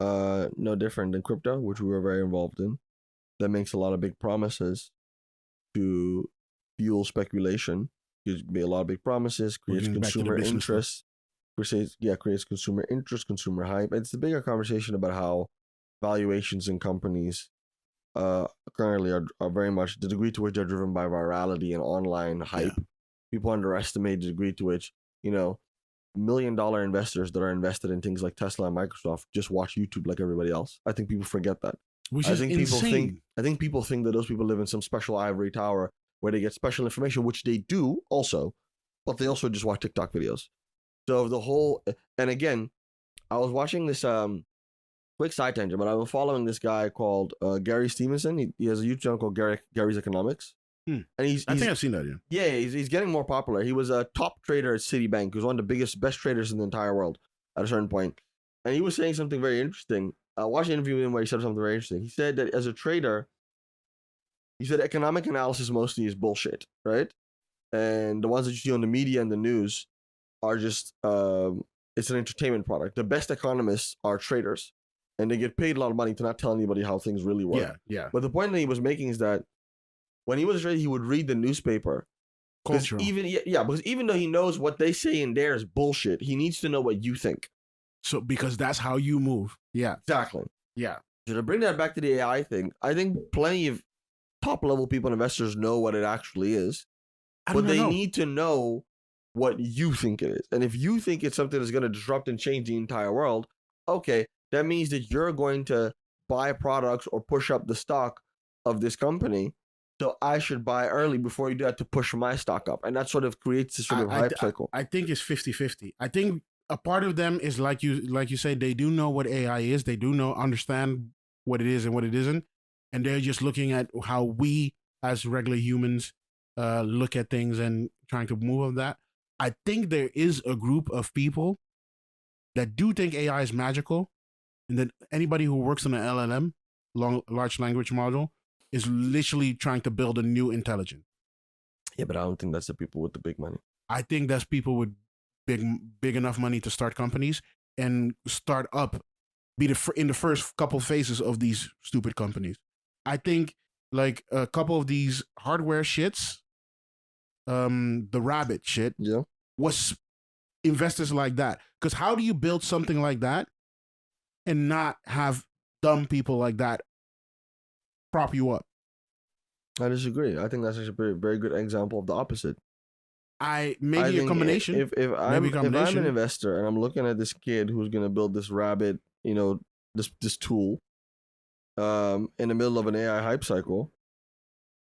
No different than crypto, which we were very involved in. That makes a lot of big promises to fuel speculation. Gives me a lot of big promises, creates consumer interest. Creates consumer interest, consumer hype. It's a bigger conversation about how valuations in companies currently are very much the degree to which they're driven by virality and online hype. Yeah. People underestimate the degree to which, $1 million investors that are invested in things like Tesla and Microsoft just watch YouTube like everybody else. I think people forget that. Which is insane. I think people think that those people live in some special ivory tower where they get special information, which they do also, but they also just watch TikTok videos. So and again, I was watching this quick side tangent, but I was following this guy called Gary Stevenson. He has a YouTube channel called Gary's Economics. And I think I've seen that, yeah. Yeah, he's getting more popular. He was a top trader at Citibank. He was one of the best traders in the entire world at a certain point. And he was saying something very interesting. I watched an interview with him where he said something very interesting. He said that as a trader, he said economic analysis mostly is bullshit, right? And the ones that you see on the media and the news are just, it's an entertainment product. The best economists are traders. And they get paid a lot of money to not tell anybody how things really work. Yeah. But the point that he was making is that when he was a trader, he would read the newspaper. Because even though he knows what they say in there is bullshit, he needs to know what you think. So because that's how you move. Yeah. Exactly. Yeah. So to bring that back to the AI thing, I think plenty of top level people and investors know what it actually is. But they need to know what you think it is. And if you think it's something that's going to disrupt and change the entire world, okay, that means that you're going to buy products or push up the stock of this company. So I should buy early before you do that to push my stock up. And that sort of creates this sort of hype cycle. I think it's 50-50. I think a part of them is like you say, they do know what AI is. They do understand what it is and what it isn't. And they're just looking at how we as regular humans look at things and trying to move on that. I think there is a group of people that do think AI is magical. And then anybody who works on an LLM, large language model, is literally trying to build a new intelligence. Yeah, but I don't think that's the people with the big money. I think that's people with big enough money to start companies and start up be in the first couple phases of these stupid companies. I think like a couple of these hardware shits, the Rabbit shit, was investors like that. Because how do you build something like that and not have dumb people like that prop you up? I disagree. I think that's actually a very good example of the opposite. Maybe a combination. If I'm an investor and I'm looking at this kid who's gonna build this Rabbit, this tool, in the middle of an AI hype cycle,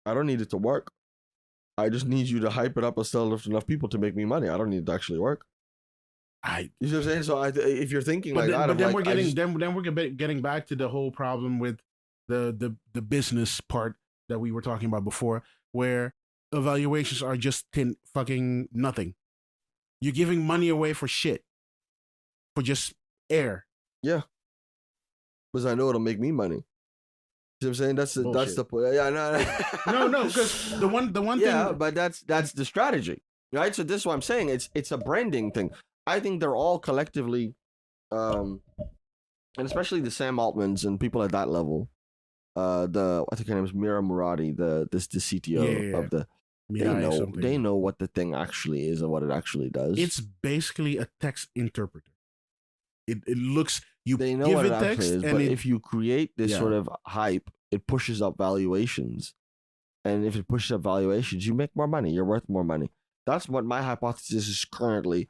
I don't need it to work. I just need you to hype it up and sell it to enough people to make me money. I don't need it to actually work. You see what I'm saying? So if you're thinking like that, but then we're getting back to the whole problem with the business part that we were talking about before, where evaluations are just fucking nothing. You're giving money away for shit, for just air. Yeah, because I know it'll make me money. You know what I'm saying? That's the point. Yeah, no, because the one thing. Yeah, but that's the strategy, right? So this is what I'm saying. It's a branding thing. I think they're all collectively, and especially the Sam Altmans and people at that level. I think her name is Mira Murati, the CTO of the. They know what the thing actually is and what it actually does. It's basically a text interpreter. It looks. They know give what it it text, actually is, and but if you create this sort of hype, it pushes up valuations. And if it pushes up valuations, you make more money. You're worth more money. That's what my hypothesis is currently.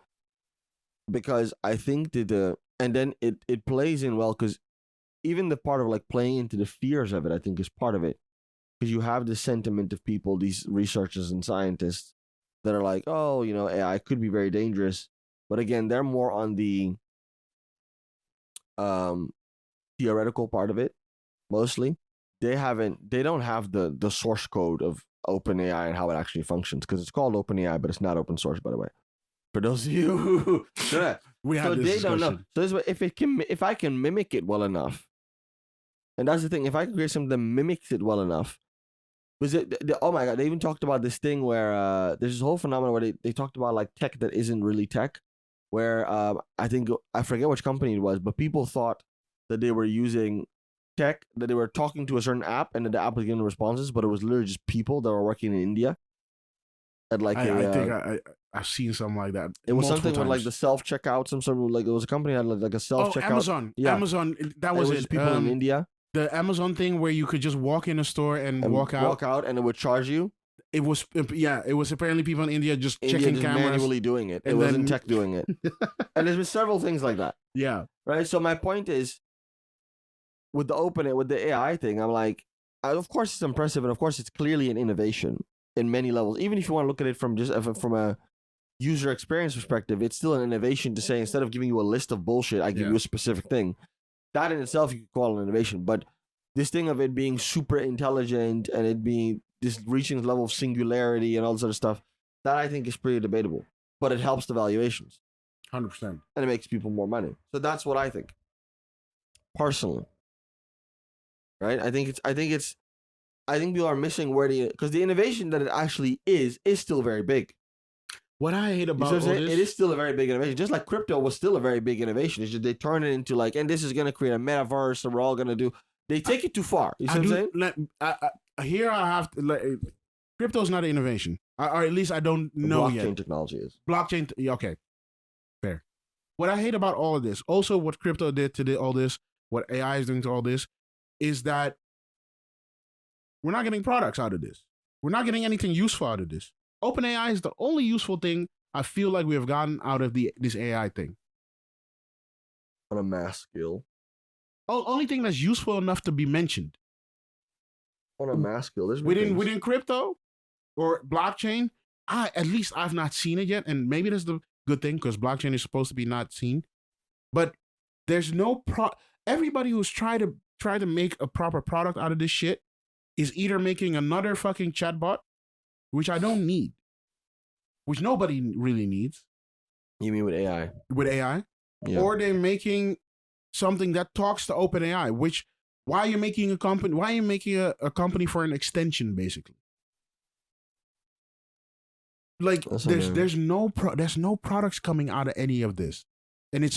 Because I think that and then it plays in well, because even the part of like playing into the fears of it, I think is part of it. Because you have the sentiment of people, these researchers and scientists, that are like, oh, AI could be very dangerous. But again, they're more on the theoretical part of it, mostly. They don't have the source code of OpenAI and how it actually functions, because it's called OpenAI, but it's not open source, by the way. For those of you who we have this discussion. Don't know. So this way, if I can mimic it well enough, and that's the thing, if I can create something that mimics it well enough, oh my god, they even talked about this thing where there's this whole phenomenon where they talked about like tech that isn't really tech, where I forget which company it was, but people thought that they were using tech, that they were talking to a certain app and that the app was giving responses, but it was literally just people that were working in India. At like I think I've seen something like that. It was something with like the self checkout, some sort of like it was a company that had like a self checkout. Amazon. Yeah. Amazon. That was it. People in India. The Amazon thing where you could just walk in a store and walk out, and it would charge you. It was apparently people in India just checking cameras, manually doing it. It wasn't tech doing it. And there's been several things like that. Yeah. Right. So my point is, with the AI thing, I'm like, of course it's impressive, and of course it's clearly an innovation in many levels. Even if you want to look at it from a user experience perspective, it's still an innovation to say, instead of giving you a list of bullshit, I give you a specific thing. That in itself you could call an innovation. But this thing of it being super intelligent and it being this reaching the level of singularity and all this other stuff, that I think is pretty debatable. But it helps the valuations. 100%. And it makes people more money. So that's what I think. Personally. Right? I think people are missing because the innovation that it actually is still very big. What I hate about all this, it is still a very big innovation. Just like crypto was still a very big innovation. It's just they turn it into like, and this is going to create a metaverse that we're all going to do. They take it too far. You see what I'm saying? Here I have to, crypto is not an innovation. Or at least I don't know yet. Blockchain technology is. Blockchain, okay. Fair. What I hate about all of this, also what crypto did to all this, what AI is doing to all this, is that we're not getting products out of this. We're not getting anything useful out of this. OpenAI is the only useful thing I feel like we have gotten out of this AI thing. On a mass scale. Only thing that's useful enough to be mentioned. On a mass scale. Within crypto or blockchain, at least I've not seen it yet. And maybe that's the good thing, because blockchain is supposed to be not seen. But there's no everybody who's tried to make a proper product out of this shit is either making another fucking chatbot, which I don't need, which nobody really needs. You mean with AI? With AI? Yeah. Or they're making something that talks to OpenAI, which, why are you making a company? Why are you making a company for an extension, basically? Like, there's no products coming out of any of this. And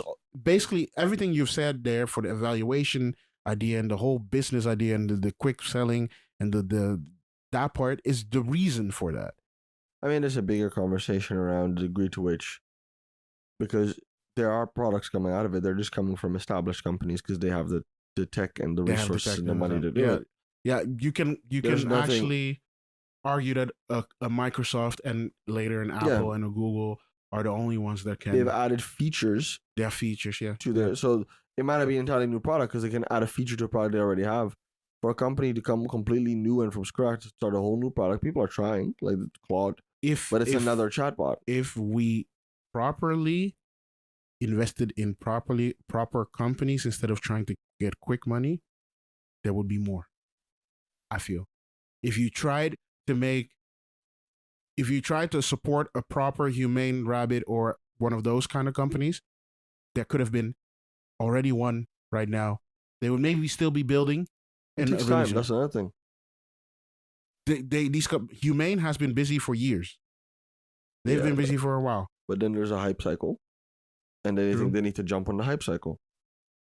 basically everything you've said there for the evaluation idea and the whole business idea and the quick selling and the that part is the reason for that. I mean, there's a bigger conversation around the degree to which, because there are products coming out of it. They're just coming from established companies because they have the tech and the They have the resources tech and the and money to do yeah. it. Yeah, you can There's nothing- actually argue that a Microsoft and later an Apple and a Google are the only ones that can. They've added features They have features, yeah. to their, so it might not be an entirely new product because they can add a feature to a product they already have. For a company to come completely new and from scratch to start a whole new product, people are trying, like Claude, but it's another chatbot. If we properly invested in proper companies instead of trying to get quick money, there would be more. I feel. If you tried to support a proper humane rabbit or one of those kind of companies, there could have been already one right now. They would maybe still be building. It takes time. That's another thing. Humane has been busy for years. They've been busy for a while. But then there's a hype cycle, and they think they need to jump on the hype cycle.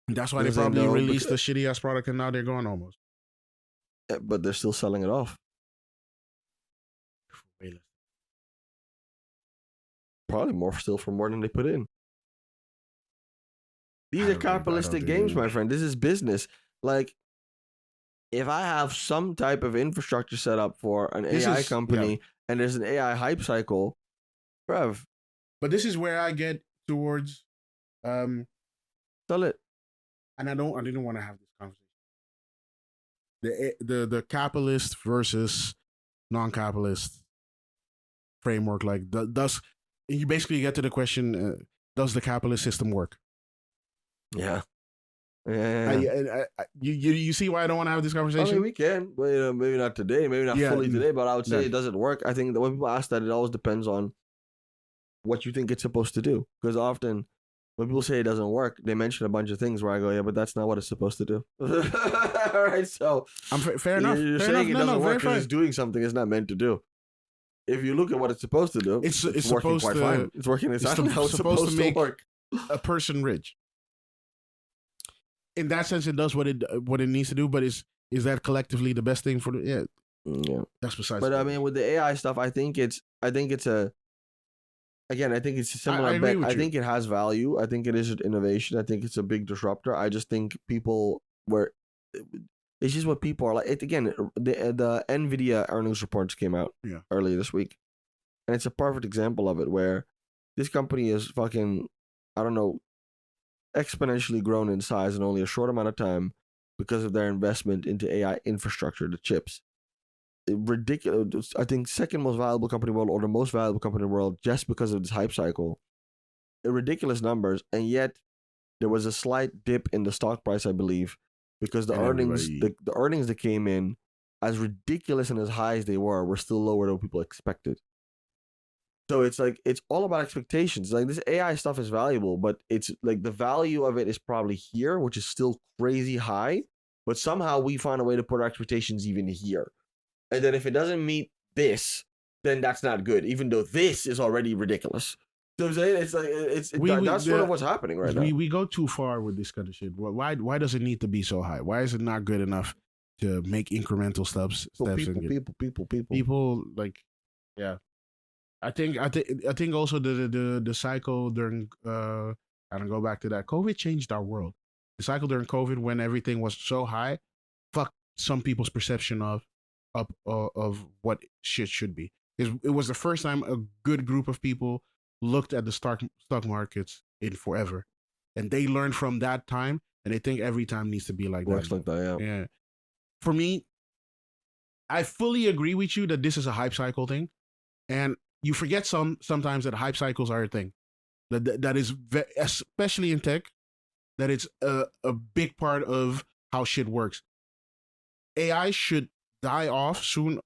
That's why they probably released the shitty ass product, and now they're going almost. Yeah, but they're still selling it off. Probably more than they put in. These are capitalistic games, my friend. This is business. Like, if I have some type of infrastructure set up for an AI company and there's an AI hype cycle, bruv. But this is where I get towards sell it. And I didn't want to have this conversation. The capitalist versus non-capitalist framework, like does you basically get to the question, does the capitalist system work? Yeah. You see why I don't want to have this conversation? I mean, we can, but maybe not today, maybe not fully today, but I would say it doesn't work. I think that when people ask that, it always depends on what you think it's supposed to do. Because often when people say it doesn't work, they mention a bunch of things where I go, yeah, but that's not what it's supposed to do. All right, so fair enough. You're fair saying enough. it doesn't work because it's doing something it's not meant to do. If you look at what it's supposed to do, it's working quite fine. It's working exactly how it's supposed to make work. A person rich. In that sense, it does what it needs to do. But is that collectively the best thing for the? Yeah. That's besides. But I mean, with the AI stuff, I think it's a similar bet. I think it has value. I think it is an innovation. I think it's a big disruptor. I just think it's just what people are like. The NVIDIA earnings reports came out earlier this week, and it's a perfect example of it where this company is fucking, I don't know, exponentially grown in size in only a short amount of time because of their investment into AI infrastructure, the chips. Ridiculous. I think second most valuable company in the world, or the most valuable company in the world, just because of this hype cycle. Ridiculous numbers, and yet there was a slight dip in the stock price, I believe, because the earnings that came in, as ridiculous and as high as they were still lower than what people expected. So it's like, it's all about expectations. Like, this AI stuff is valuable, but it's like the value of it is probably here, which is still crazy high, but somehow we find a way to put our expectations even here. And then if it doesn't meet this, then that's not good, even though this is already ridiculous. You know what I'm saying? It's like, that's sort of what's happening right now. We go too far with this kind of shit. Why does it need to be so high? Why is it not good enough to make incremental steps? People like, yeah. I think also the cycle during I don't go back to that. COVID changed our world. The cycle during COVID, when everything was so high, fucked some people's perception of what shit should be. It was the first time a good group of people looked at the stock markets in forever, and they learned from that time, and they think every time needs to be like Works that. like that, yeah. Yeah. For me, I fully agree with you that this is a hype cycle thing, and you forget sometimes that hype cycles are a thing. That is especially in tech, that it's a big part of how shit works. AI should die off soon.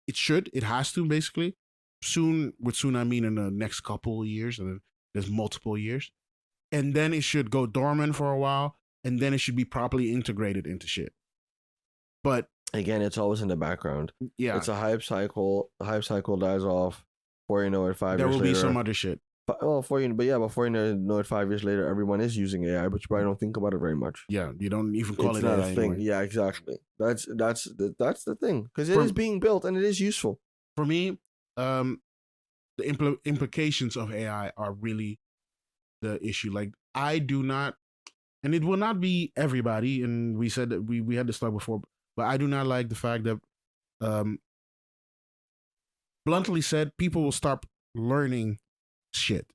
It has to, basically. Soon, with soon I mean in the next couple of years, and then there's multiple years. And then it should go dormant for a while, and then it should be properly integrated into shit. But again, it's always in the background. Yeah. It's a hype cycle. The hype cycle dies off. Or, 5 years later, there will be some other shit. But 5 years later, everyone is using AI, but you probably don't think about it very much. Yeah, you don't even call It's it not AI a thing. anymore. Yeah, exactly. That's the thing, because it is being built and it is useful. For me, the implications of AI are really the issue. Like, I do not, and it will not be everybody. And we said that we had this talk before, but I do not like the fact that, bluntly said, people will stop learning shit.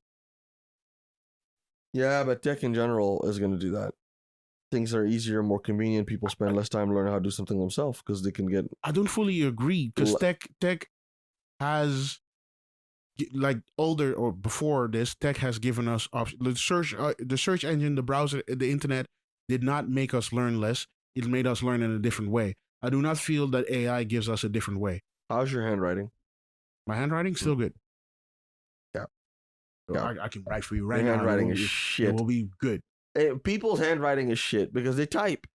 Yeah, but tech in general is going to do that. Things are easier, more convenient. People spend less time learning how to do something themselves because they can get. I don't fully agree, because tech has, like, older or before this, tech has given us options. The search engine, the browser, the internet did not make us learn less. It made us learn in a different way. I do not feel that AI gives us a different way. How's your handwriting? My handwriting's still good. Yeah. So Yeah. I can write for you right Your now. handwriting is It shit. will be good. People's handwriting is shit because they type.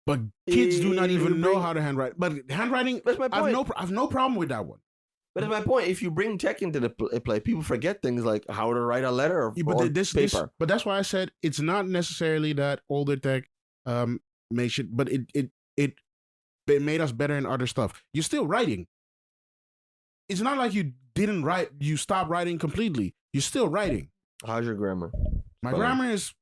But kids do not You even know bring- how to handwrite. But handwriting, That's my point. I've no problem with that one. But that's my point. If you bring tech into the play, people forget things like how to write a letter or, Yeah, but paper. but that's why I said it's not necessarily that older tech makes it, but it made us better in other stuff. You're still writing. It's not like you didn't write, you stopped writing completely. You're still writing. How's your grammar? My Fine. grammar is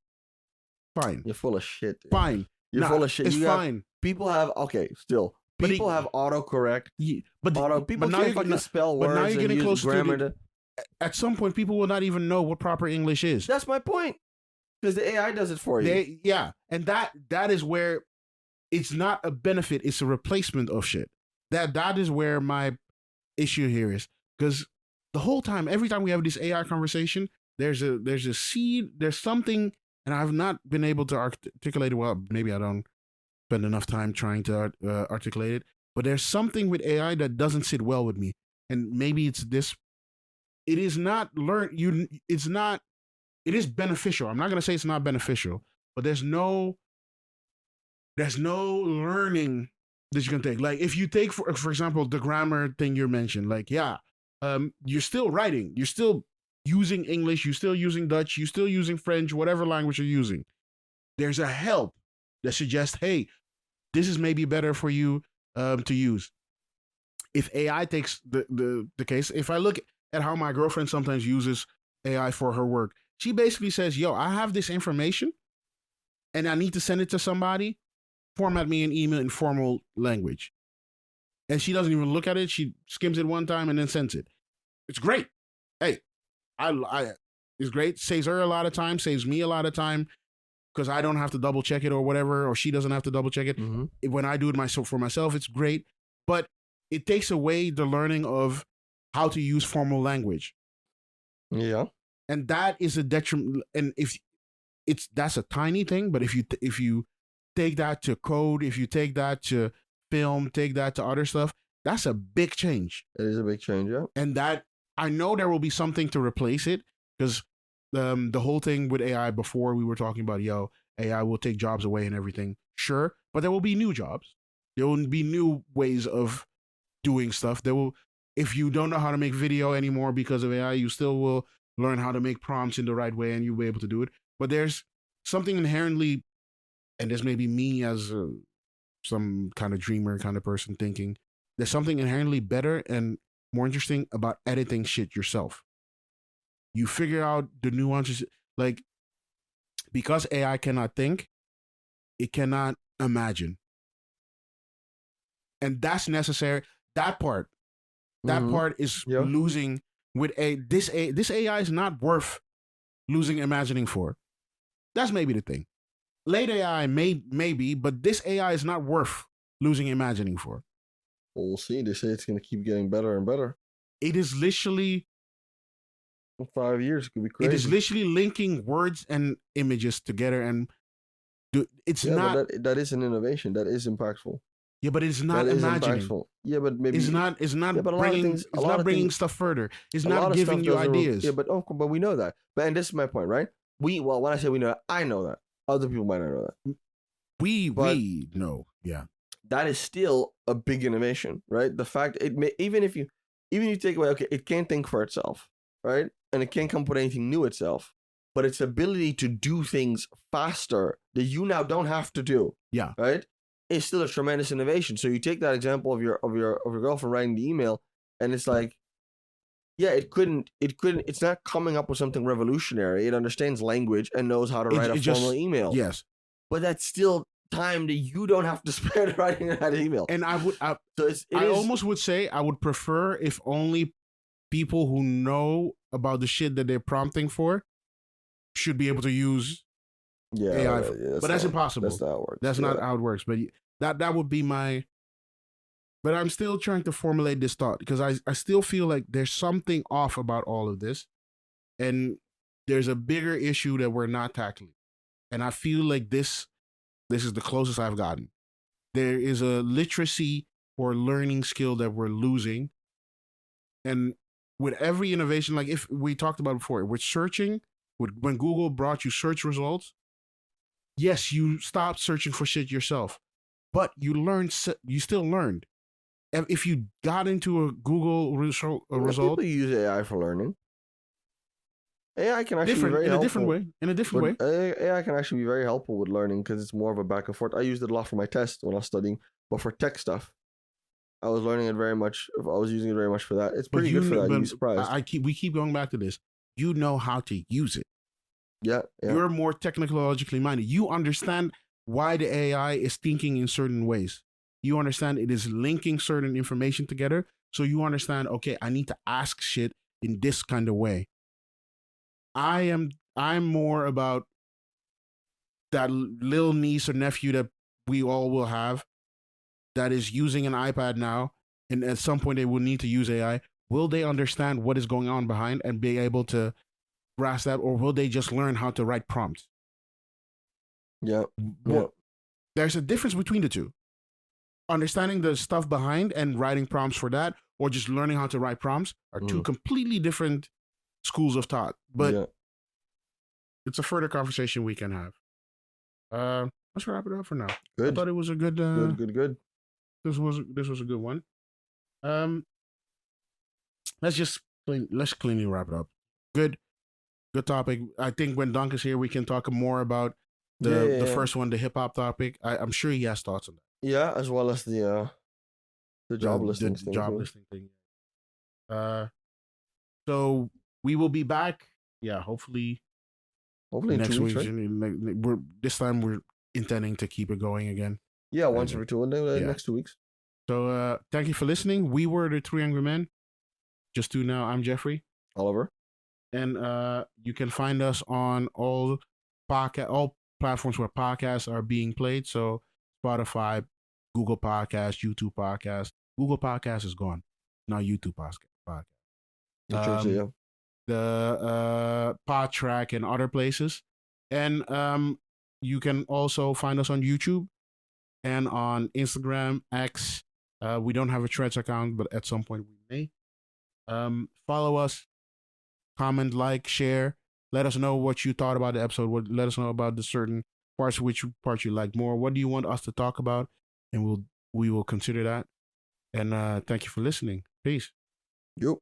fine. You're full of shit. Dude. Fine. You're Nah, full of shit. It's You have- fine. people have But people have autocorrect. Yeah, but People now can't you're fucking getting, spell but words now you're and getting use close to grammar. at some point, people will not even know what proper English is. That's my point. Because the AI does it for you. And that is where it's not a benefit; it's a replacement of shit. That is where my issue here is, because the whole time, every time we have this AI conversation, there's a seed, there's something, and I've not been able to articulate it well. Maybe I don't spend enough time trying to articulate it, but there's something with AI that doesn't sit well with me, and maybe it's this. It is not It's not. It is beneficial. I'm not gonna say it's not beneficial, but there's no learning that you can take. Like, if you take for example the grammar thing you mentioned, like, you're still writing, you're still using English, you're still using Dutch, you're still using French, whatever language you're using. There's a help that suggests, hey, this is maybe better for you to use. If AI takes the case, if I look at how my girlfriend sometimes uses AI for her work, she basically says, yo, I have this information and I need to send it to somebody. Format me an email in formal language. And she doesn't even look at it. She skims it one time and then sends it. It's great. Hey, it's great. Saves her a lot of time, saves me a lot of time, because I don't have to double check it or whatever, or she doesn't have to double check it. Mm-hmm. When I do it for myself, it's great. But it takes away the learning of how to use formal language. Yeah. And that is a detriment. And that's a tiny thing, but if you take that to code, if you take that to film, take that to other stuff, that's a big change. It is a big change, yeah. And that, I know there will be something to replace it, because the whole thing with AI before, we were talking about, AI will take jobs away and everything. Sure, but there will be new jobs. There will be new ways of doing stuff. If you don't know how to make video anymore because of AI, you still will learn how to make prompts in the right way and you'll be able to do it. But there's something inherently, and this may be me as some kind of dreamer kind of person thinking, there's something inherently better and more interesting about editing shit yourself. You figure out the nuances, like, because AI cannot think, it cannot imagine. And that's necessary. That part is losing with this AI is not worth losing imagining for. That's maybe the thing. Late AI maybe, but this AI is not worth losing imagining for. Well, we'll see. They say it's going to keep getting better and better. It is literally, in 5 years, it could be crazy. It is literally linking words and images together, and it's not. That is an innovation. That is impactful. Yeah, but it's not imagining. Yeah, but maybe it's not bringing stuff further. It's not giving you ideas. Yeah, but we know that. And this is my point, right? When I say we know, I know that. Other people might not know that. We know, yeah. That is still a big innovation, right? The fact even if you take away, okay, it can't think for itself. right? And it can't come up with anything new itself. But its ability to do things faster that you now don't have to do, Yeah. right, is still a tremendous innovation. So you take that example of your girlfriend writing the email, and it's like, yeah, it's not coming up with something revolutionary. It understands language and knows how to write a formal email. Yes. But that's still time that you don't have to spend writing that email. And I I almost would say I would prefer if only people who know about the shit that they're prompting for should be able to use AI. But that's impossible. That's not how it works. That's not how it works. But that would be my. But I'm still trying to formulate this thought because I still feel like there's something off about all of this, and there's a bigger issue that we're not tackling. And I feel like this is the closest I've gotten. There is a literacy or learning skill that we're losing, and with every innovation, like if we talked about before, with searching, when Google brought you search results, yes, you stopped searching for shit yourself, but you still learned. If you got into a Google result, people use AI for learning. AI can actually be very helpful. In a different way. AI can actually be very helpful with learning because it's more of a back and forth. I used it a lot for my test when I was studying, but for tech stuff, I was learning it very much. I was using it very much for that. It's pretty good for that. You'd be surprised. We keep going back to this. You know how to use it. Yeah. You're more technologically minded. You understand why the AI is thinking in certain ways. You understand it is linking certain information together. So you understand, okay, I need to ask shit in this kind of way. I'm more about that little niece or nephew that we all will have that is using an iPad now, and at some point they will need to use AI. Will they understand what is going on behind and be able to grasp that, or will they just learn how to write prompts? Yeah. Well, there's a difference between the two. Understanding the stuff behind and writing prompts for that, or just learning how to write prompts, are two completely different schools of thought. But it's a further conversation we can have. Let's wrap it up for now. Good. I thought it was a good. Good. This was a good one. Let's cleanly wrap it up. Good topic. I think when Dunk is here, we can talk more about the first one, the hip hop topic. I'm sure he has thoughts on that. Yeah, as well as the job listing thing. Job listing thing. So we will be back. Yeah, hopefully next week. Right? This time we're intending to keep it going again. Yeah, once every 2 next 2 weeks. So thank you for listening. We were the Three Angry Men. Just to now, I'm Jeffrey. Oliver. And you can find us on all platforms where podcasts are being played. So Spotify, Google Podcasts, YouTube Podcasts. Google Podcasts is gone. Now YouTube Podcast. The PodTrack and other places. And you can also find us on YouTube and on Instagram, X. We don't have a Threads account, but at some point we may. Follow us, comment, like, share. Let us know what you thought about the episode. Let us know about the certain parts, which parts you like more. What do you want us to talk about? And we will consider that. And thank you for listening. Peace. Yep.